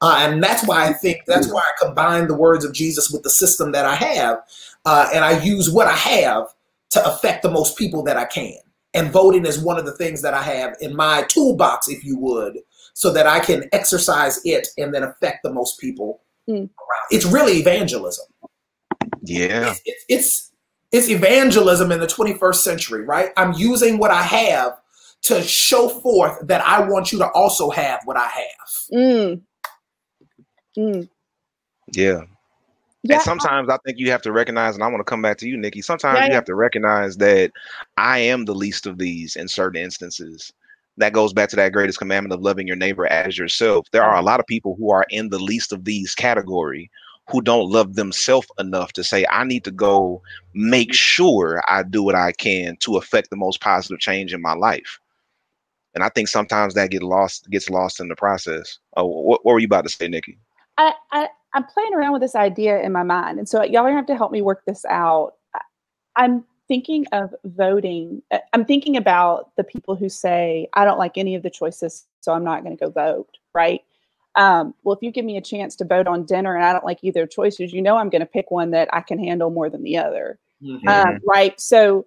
Speaker 3: And that's why I combine the words of Jesus with the system that I have. And I use what I have to affect the most people that I can. And voting is one of the things that I have in my toolbox, if you would, so that I can exercise it and then affect the most people around. It's really evangelism.
Speaker 2: Yeah.
Speaker 3: It's evangelism in the 21st century, right? I'm using what I have to show forth that I want you to also have what I have.
Speaker 2: Yeah. And sometimes I think you have to recognize, and I want to come back to you, Nikki. Sometimes you have to recognize that I am the least of these in certain instances. That goes back to that greatest commandment of loving your neighbor as yourself. There are a lot of people who are in the least of these category who don't love themselves enough to say, I need to go make sure I do what I can to affect the most positive change in my life. And I think sometimes that gets lost in the process. What were you about to say, Nikki?
Speaker 4: I'm playing around with this idea in my mind. And so y'all are going to have to help me work this out. I'm thinking of voting. I'm thinking about the people who say, I don't like any of the choices, so I'm not going to go vote, right? Well, if you give me a chance to vote on dinner and I don't like either choices, you know I'm going to pick one that I can handle more than the other, right? So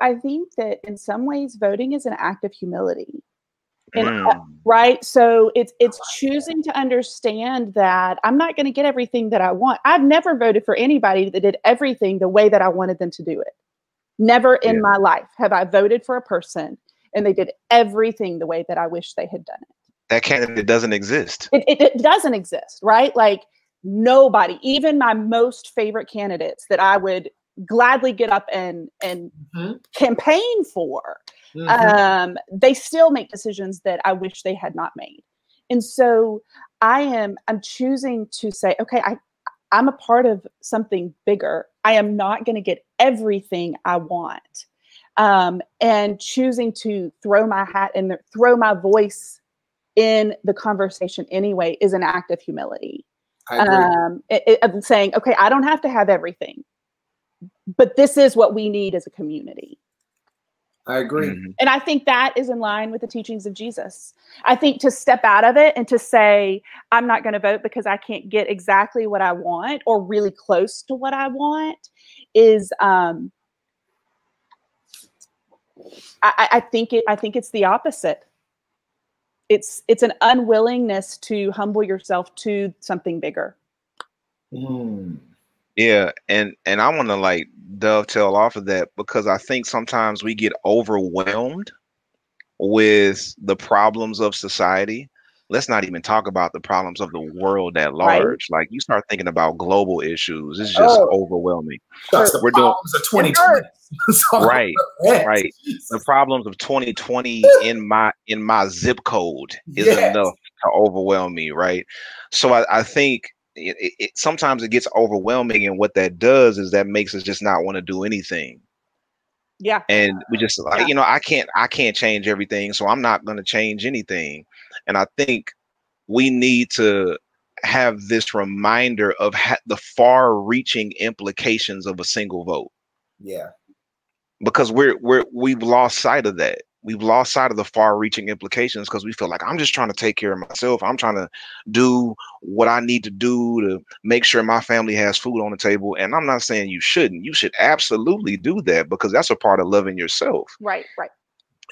Speaker 4: I think that in some ways voting is an act of humility. Right. So it's choosing to understand that I'm not going to get everything that I want. I've never voted for anybody that did everything the way that I wanted them to do it. Never in my life have I voted for a person and they did everything the way that I wish they had done it.
Speaker 2: That candidate doesn't exist.
Speaker 4: It doesn't exist, right? Like nobody, even my most favorite candidates that I would gladly get up and campaign for, they still make decisions that I wish they had not made. And so I'm choosing to say, okay, I'm a part of something bigger. I am not going to get everything I want. and choosing to throw my hat and throw my voice in the conversation anyway is an act of humility.
Speaker 3: I agree.
Speaker 4: Of saying, okay, I don't have to have everything, but this is what we need as a community.
Speaker 3: I agree.
Speaker 2: Mm-hmm.
Speaker 4: And I think that is in line with the teachings of Jesus. I think to step out of it and to say, I'm not going to vote because I can't get exactly what I want or really close to what I want is, I think it's the opposite. It's an unwillingness to humble yourself to something bigger.
Speaker 3: Mm.
Speaker 2: Yeah, and I want to like dovetail off of that because I think sometimes we get overwhelmed with the problems of society. Let's not even talk about the problems of the world at large. Like you start thinking about global issues, it's just overwhelming.
Speaker 3: That's the problems of 2020.
Speaker 2: Right. The problems of 2020 in my zip code is enough to overwhelm me, right? So I think sometimes it gets overwhelming, and what that does is that makes us just not want to do anything.
Speaker 4: Yeah.
Speaker 2: And we just like, I can't change everything, so I'm not going to change anything. And I think we need to have this reminder of the far-reaching implications of a single vote.
Speaker 3: Yeah.
Speaker 2: Because we've lost sight of that. We've lost sight of the far-reaching implications because we feel like I'm just trying to take care of myself. I'm trying to do what I need to do to make sure my family has food on the table. And I'm not saying you shouldn't. You should absolutely do that because that's a part of loving yourself.
Speaker 4: Right.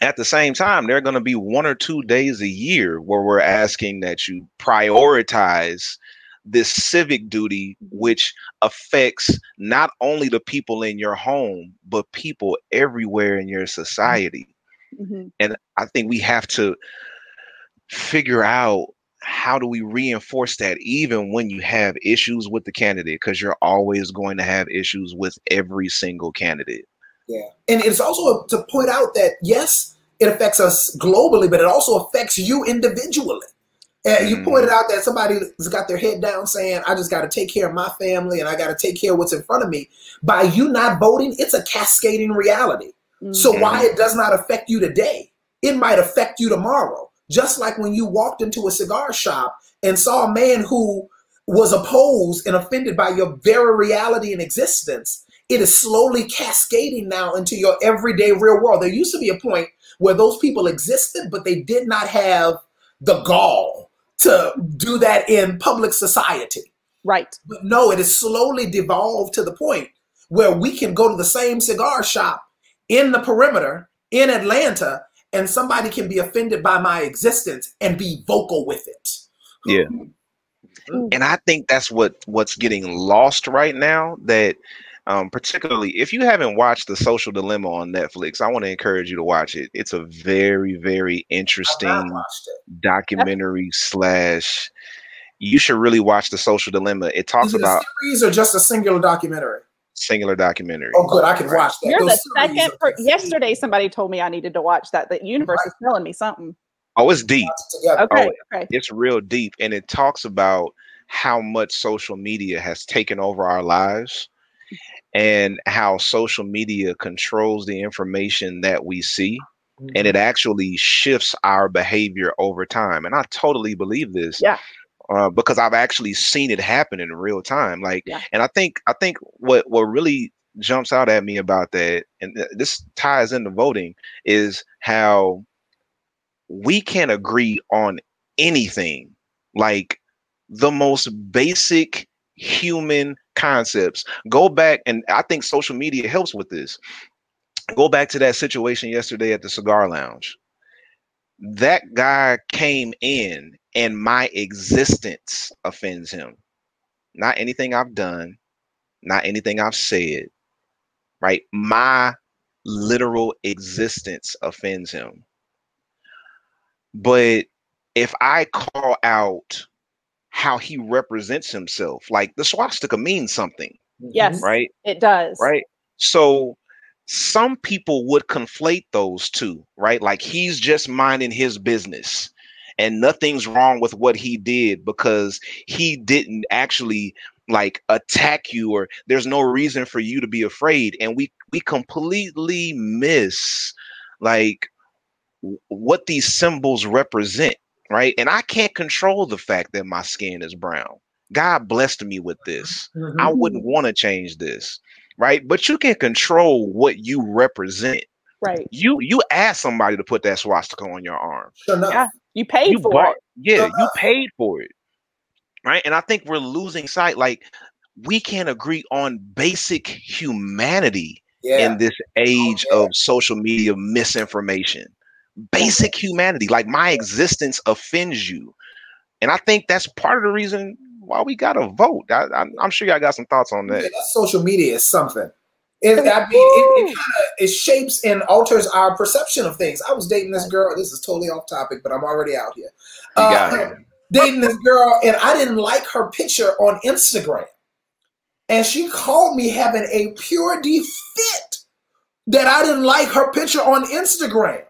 Speaker 2: At the same time, there are going to be 1 or 2 days a year where we're asking that you prioritize this civic duty, which affects not only the people in your home, but people everywhere in your society.
Speaker 4: Mm-hmm.
Speaker 2: And I think we have to figure out how do we reinforce that even when you have issues with the candidate, because you're always going to have issues with every single candidate.
Speaker 3: Yeah. And it's also to point out that, yes, it affects us globally, but it also affects you individually. And you pointed out that somebody's got their head down saying, I just got to take care of my family and I got to take care of what's in front of me. By you not voting, it's a cascading reality. Mm-hmm. So why it does not affect you today, it might affect you tomorrow. Just like when you walked into a cigar shop and saw a man who was opposed and offended by your very reality and existence, it is slowly cascading now into your everyday real world. There used to be a point where those people existed, but they did not have the gall to do that in public society.
Speaker 4: Right.
Speaker 3: But no, it has slowly devolved to the point where we can go to the same cigar shop in the perimeter in Atlanta and somebody can be offended by my existence and be vocal with it.
Speaker 2: Yeah. And I think that's what's getting lost right now, that particularly if you haven't watched The Social Dilemma on Netflix, I want to encourage you to watch it. It's a very, very interesting documentary / you should really watch The Social Dilemma. It talks about
Speaker 3: a series or just a singular documentary?
Speaker 2: Singular documentary.
Speaker 3: Oh, good. I can watch that.
Speaker 4: You're the second yesterday somebody told me I needed to watch that. The universe is telling me something.
Speaker 2: Oh, it's deep.
Speaker 4: Okay.
Speaker 2: It's real deep. And it talks about how much social media has taken over our lives and how social media controls the information that we see. And it actually shifts our behavior over time. And I totally believe this.
Speaker 4: Yeah.
Speaker 2: Because I've actually seen it happen in real time. And I think what really jumps out at me about that, and this ties into voting, is how we can agree on anything, like the most basic human concepts. Go back, and I think social media helps with this. Go back to that situation yesterday at the cigar lounge. That guy came in and my existence offends him. Not anything I've done, not anything I've said, right? My literal existence offends him. But if I call out how he represents himself, like the swastika means something.
Speaker 4: Yes,
Speaker 2: right?
Speaker 4: It does.
Speaker 2: Right. So some people would conflate those two, right? Like he's just minding his business and nothing's wrong with what he did because he didn't actually like attack you, or there's no reason for you to be afraid. And we completely miss like what these symbols represent, right? And I can't control the fact that my skin is brown. God blessed me with this. I wouldn't want to change this, right? But you can control what you represent.
Speaker 4: Right.
Speaker 2: You asked somebody to put that swastika on your arm.
Speaker 3: Sure enough.
Speaker 4: Yeah. You paid for it.
Speaker 2: Yeah, you paid for it. Right. And I think we're losing sight. Like, we can't agree on basic humanity in this age of social media misinformation. Basic humanity. Like, my existence offends you. And I think that's part of the reason why we got to vote. I'm sure y'all got some thoughts on that.
Speaker 3: Yeah, that social media is something. It shapes and alters our perception of things. I was dating this girl. This is totally off topic, but I'm already out here. Dating this girl, and I didn't like her picture on Instagram. And she called me having a purity fit that I didn't like her picture on Instagram.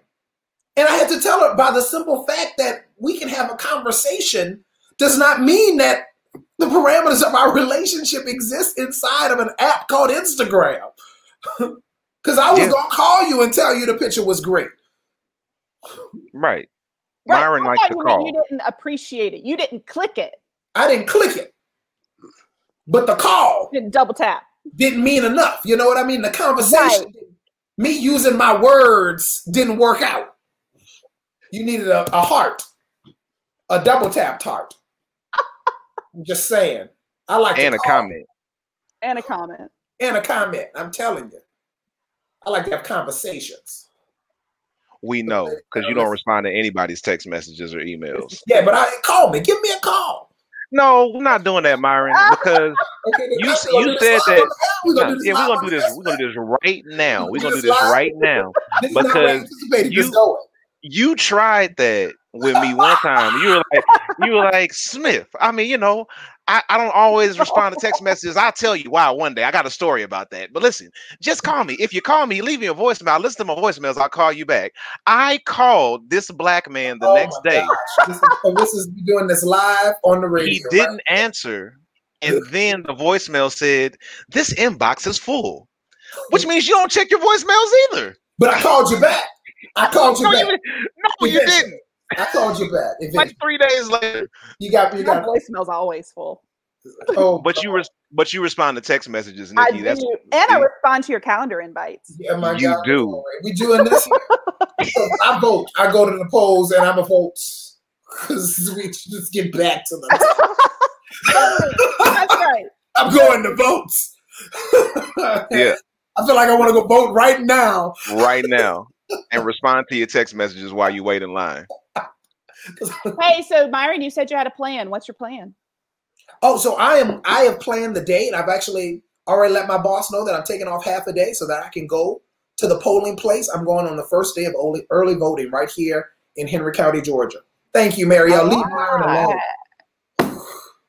Speaker 3: And I had to tell her, by the simple fact that we can have a conversation does not mean that the parameters of our relationship exist inside of an app called Instagram. Because I was going to call you and tell you the picture was great.
Speaker 2: Right. Myron likes to call.
Speaker 4: You didn't appreciate it. You didn't click it.
Speaker 3: I didn't click it. But the call
Speaker 4: didn't double tap. Didn't
Speaker 3: mean enough. You know what I mean? The conversation, me using my words didn't work out. You needed a heart, a double tapped heart. I'm just saying. I like
Speaker 2: and a comment.
Speaker 4: And a comment.
Speaker 3: And a comment. I'm telling you. I like to have conversations.
Speaker 2: We know, because you don't respond to anybody's text messages or emails.
Speaker 3: Yeah, but call me. Give me a call.
Speaker 2: No, we're not doing that, Myron, because you said that. We're gonna do this. We're gonna do this right now. We're gonna do this right now because you tried that with me one time. You were like, Smith. I mean, you know, I don't always respond to text messages. I'll tell you why one day. I got a story about that. But listen, just call me. If you call me, leave me a voicemail. Listen to my voicemails. I'll call you back. I called this black man the next day.
Speaker 3: This is doing this live on the radio.
Speaker 2: He didn't answer. And then the voicemail said, this inbox is full, which means you don't check your voicemails either.
Speaker 3: But I called you back. I called you back.
Speaker 2: No, you didn't.
Speaker 3: I called you back.
Speaker 2: Like 3 days later.
Speaker 3: You got
Speaker 4: voicemails always full.
Speaker 3: Oh,
Speaker 2: but you respond to text messages, Nikki.
Speaker 4: I do. I respond to your calendar invites.
Speaker 3: Yeah, my
Speaker 2: you
Speaker 3: God.
Speaker 2: do.
Speaker 3: We doing this here. I vote. I go to the polls and I'm a vote. Because we just get back to them.
Speaker 4: That's right.
Speaker 3: I'm going to votes.
Speaker 2: Yeah.
Speaker 3: I feel like I want to go vote right now.
Speaker 2: Right now. And respond to your text messages while you wait in line.
Speaker 4: Hey, so Myron, you said you had a plan. What's your plan?
Speaker 3: Oh, so I have planned the date. I've actually already let my boss know that I'm taking off half a day so that I can go to the polling place. I'm going on the first day of early voting right here in Henry County, Georgia. Thank you, Mary. I'll leave Myron alone.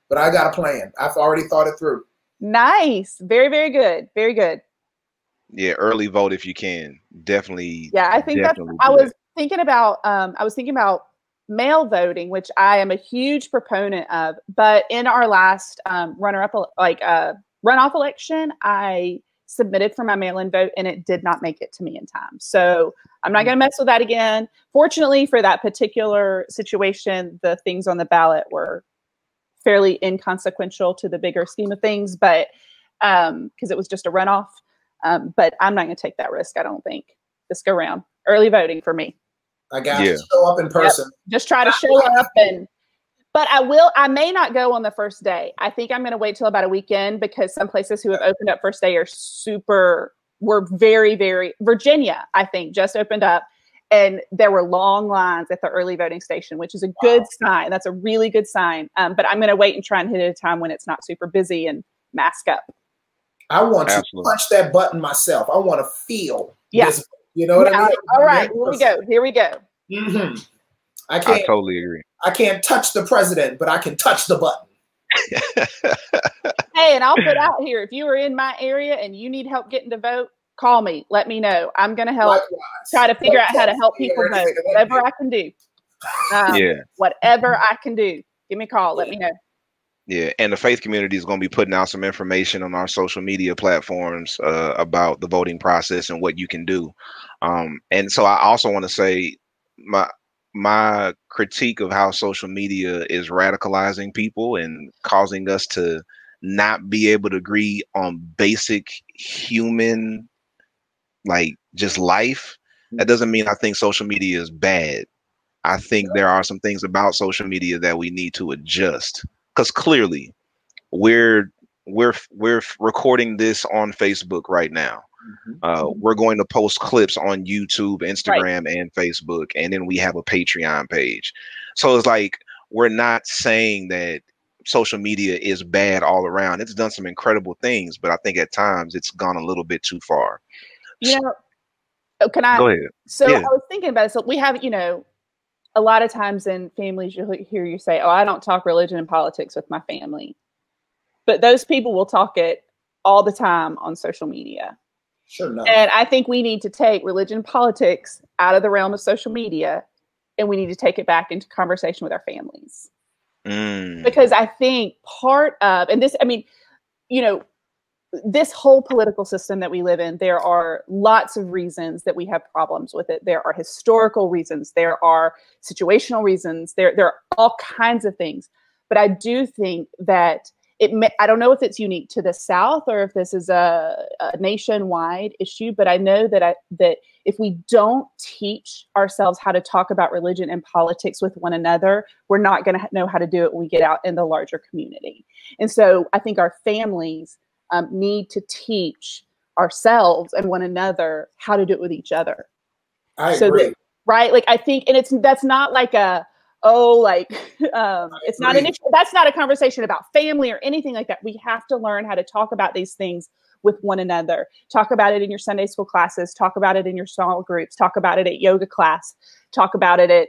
Speaker 3: But I got a plan. I've already thought it through.
Speaker 4: Nice. Very, very good. Very good.
Speaker 2: Yeah, early vote if you can. Definitely.
Speaker 4: Yeah, I think I was thinking about mail voting, which I am a huge proponent of. But in our last runoff election, I submitted for my mail-in vote and it did not make it to me in time. So I'm not going to mess with that again. Fortunately for that particular situation, the things on the ballot were fairly inconsequential to the bigger scheme of things, but because it was just a runoff. But I'm not going to take that risk, I don't think, this go round. Early voting for me.
Speaker 3: I got to show up in person.
Speaker 4: Yep. Just try to show up. But I may not go on the first day. I think I'm going to wait till about a weekend because some places who have opened up first day were very, very, Virginia, I think, just opened up. And there were long lines at the early voting station, which is a good sign. That's a really good sign. But I'm going to wait and try and hit it at a time when it's not super busy and mask up.
Speaker 3: I want to punch that button myself. I want to feel this. You know what I mean?
Speaker 4: All right, here we go.
Speaker 3: Mm-hmm.
Speaker 2: I totally agree.
Speaker 3: I can't touch the president, but I can touch the button.
Speaker 4: Hey, and I'll put out here, if you are in my area and you need help getting to vote, call me. Let me know. I'm going to help try to figure out how to help people vote. Whatever I can do. Whatever I can do. Give me a call. Let me know.
Speaker 2: Yeah, and the faith community is going to be putting out some information on our social media platforms about the voting process and what you can do. And so I also want to say my critique of how social media is radicalizing people and causing us to not be able to agree on basic human, like, just life. That doesn't mean I think social media is bad. I think there are some things about social media that we need to adjust, because clearly we're recording this on Facebook right now. We're going to post clips on YouTube, Instagram, and Facebook, and then we have a Patreon page. So it's like, we're not saying that social media is bad all around. It's done some incredible things, but I think at times it's gone a little bit too far.
Speaker 4: You know, can I?
Speaker 2: Go ahead.
Speaker 4: So
Speaker 2: Yeah.
Speaker 4: I was thinking about it. So we have, a lot of times in families, you'll hear you say, "Oh, I don't talk religion and politics with my family," but those people will talk it all the time on social media.
Speaker 3: Sure enough.
Speaker 4: And I think we need to take religion and politics out of the realm of social media, and we need to take it back into conversation with our families. Because I think part of, and this, this whole political system that we live in, there are lots of reasons that we have problems with it. There are historical reasons. There are situational reasons. There are all kinds of things. But I do think that I don't know if it's unique to the South or if this is a nationwide issue, but I know that if we don't teach ourselves how to talk about religion and politics with one another, we're not going to know how to do it when we get out in the larger community. And so I think our families need to teach ourselves and one another how to do it with each other.
Speaker 3: I agree.
Speaker 4: Right? Like, I think, and that's not like it's not an issue. That's not a conversation about family or anything like that. We have to learn how to talk about these things with one another. Talk about it in your Sunday school classes. Talk about it in your small groups. Talk about it at yoga class. Talk about it at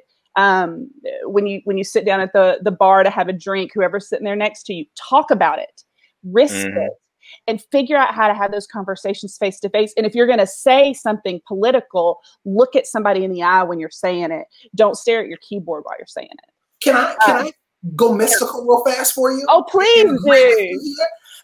Speaker 4: when you sit down at the bar to have a drink. Whoever's sitting there next to you, talk about it. Risk it. And figure out how to have those conversations face to face. And if you're going to say something political, look at somebody in the eye when you're saying it. Don't stare at your keyboard while you're saying it.
Speaker 3: Can I go mystical real fast for you?
Speaker 4: Oh, please do.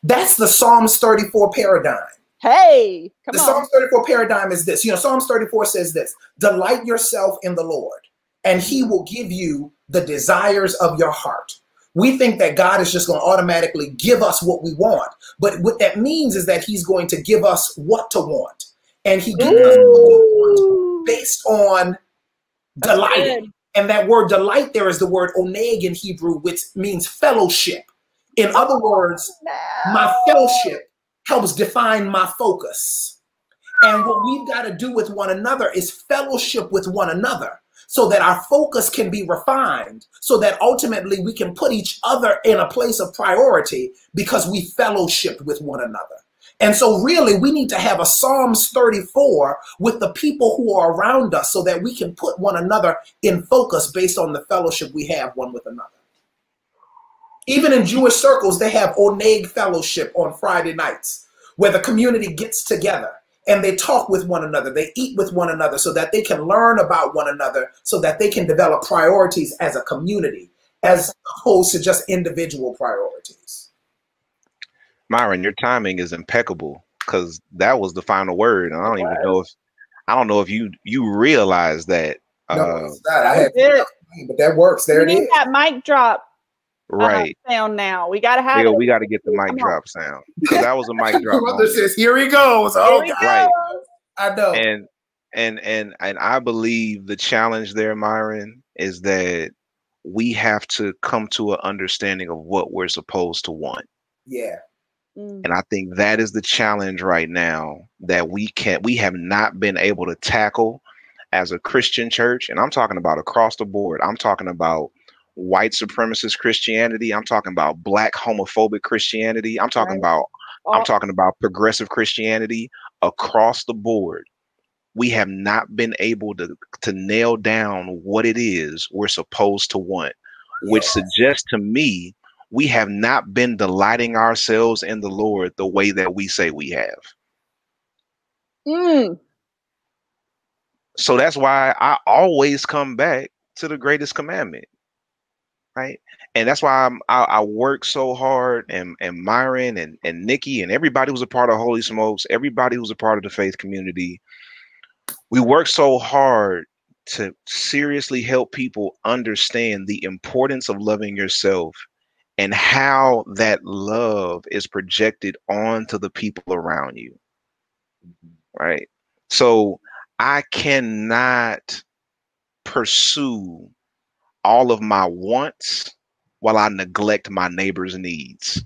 Speaker 3: That's the Psalms 34 paradigm.
Speaker 4: Hey, come on.
Speaker 3: The Psalms 34 paradigm is this. Psalms 34 says this: delight yourself in the Lord, and he will give you the desires of your heart. We think that God is just going to automatically give us what we want. But what that means is that he's going to give us what to want. And he gives us what we want based on delighting. And that word delight there is the word oneg in Hebrew, which means fellowship. In other words, my fellowship helps define my focus. And what we've got to do with one another is fellowship with one another, so that our focus can be refined, so that ultimately we can put each other in a place of priority because we fellowship with one another. And so really we need to have a Psalms 34 with the people who are around us so that we can put one another in focus based on the fellowship we have one with another. Even in Jewish circles, they have oneg fellowship on Friday nights where the community gets together and they talk with one another, they eat with one another so that they can learn about one another, so that they can develop priorities as a community, as opposed to just individual priorities.
Speaker 2: Myron, your timing is impeccable, because that was the final word. And I don't know if you realize that.
Speaker 3: No, it's not. I had to, but that works. There it is.
Speaker 4: That mic drop.
Speaker 2: Right.
Speaker 4: Sound now. We gotta have it.
Speaker 2: We gotta get the mic drop sound, because that was a mic drop.
Speaker 3: Mother says, "Here he goes." Oh,
Speaker 2: right.
Speaker 3: I know.
Speaker 2: And I believe the challenge there, Myron, is that we have to come to an understanding of what we're supposed to want.
Speaker 3: Yeah.
Speaker 2: And I think that is the challenge right now that we have not been able to tackle as a Christian church. And I'm talking about across the board. I'm talking about white supremacist Christianity. I'm talking about black homophobic Christianity. I'm talking about progressive Christianity across the board. We have not been able to nail down what it is we're supposed to want, which suggests to me we have not been delighting ourselves in the Lord the way that we say we have. So that's why I always come back to the greatest commandment. right? And that's why I work so hard, and Myron and Nikki and everybody who's a part of Holy Smokes, everybody who's a part of the faith community, we work so hard to seriously help people understand the importance of loving yourself and how that love is projected onto the people around you, right? So I cannot pursue all of my wants while I neglect my neighbor's needs.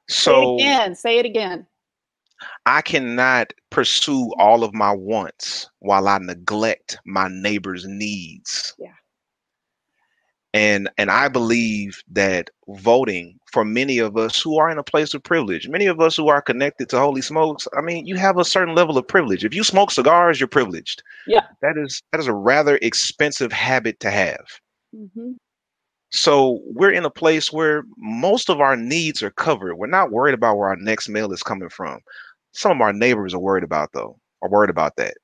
Speaker 2: So
Speaker 4: Say it again.
Speaker 2: I cannot pursue all of my wants while I neglect my neighbor's needs.
Speaker 4: Yeah.
Speaker 2: And I believe that voting, for many of us who are in a place of privilege, many of us who are connected to Holy Smokes, I mean, you have a certain level of privilege. If you smoke cigars, you're privileged.
Speaker 4: Yeah.
Speaker 2: That is a rather expensive habit to have.
Speaker 4: Mm-hmm.
Speaker 2: So we're in a place where most of our needs are covered. We're not worried about where our next meal is coming from. Some of our neighbors are worried about that,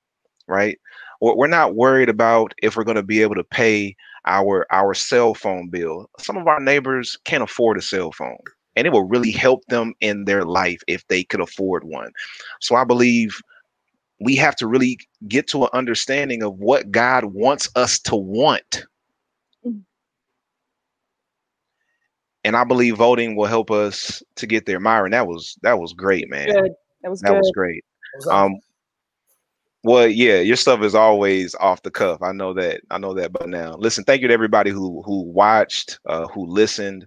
Speaker 2: right? We're not worried about if we're going to be able to pay our cell phone bill. Some of our neighbors can't afford a cell phone, and it will really help them in their life if they could afford one. So I believe we have to really get to an understanding of what God wants us to want. And I believe voting will help us to get there. Myron, that was great, man.
Speaker 4: Good. That was
Speaker 2: Great.
Speaker 3: Awesome.
Speaker 2: Well, yeah, your stuff is always off the cuff. I know that by now. Listen, thank you to everybody who watched, who listened.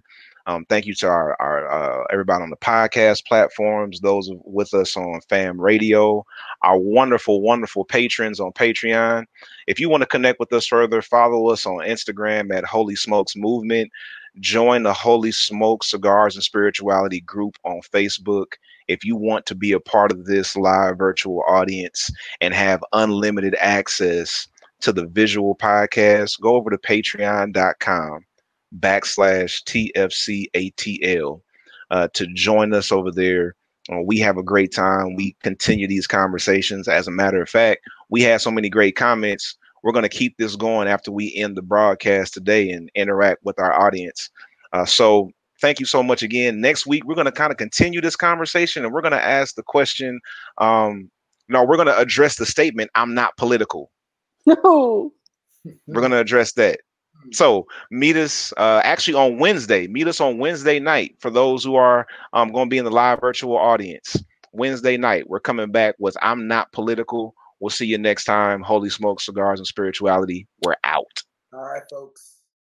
Speaker 2: Thank you to our everybody on the podcast platforms, those with us on Fam Radio, our wonderful, wonderful patrons on Patreon. If you want to connect with us further, follow us on Instagram at Holy Smokes Movement. Join the Holy Smokes Cigars and Spirituality group on Facebook. If you want to be a part of this live virtual audience and have unlimited access to the visual podcast, go over to patreon.com/TFCATL to join us over there. We have a great time. We continue these conversations. As a matter of fact, we had so many great comments. We're going to keep this going after we end the broadcast today and interact with our audience. So thank you so much again. Next week, we're going to kind of continue this conversation, and we're going to ask the question. We're going to address the statement, "I'm not political."
Speaker 4: No.
Speaker 2: We're going to address that. So meet us actually on Wednesday. Meet us on Wednesday night for those who are going to be in the live virtual audience. Wednesday night, we're coming back with "I'm not political." We'll see you next time. Holy Smoke, Cigars, and Spirituality. We're out.
Speaker 3: All right, folks.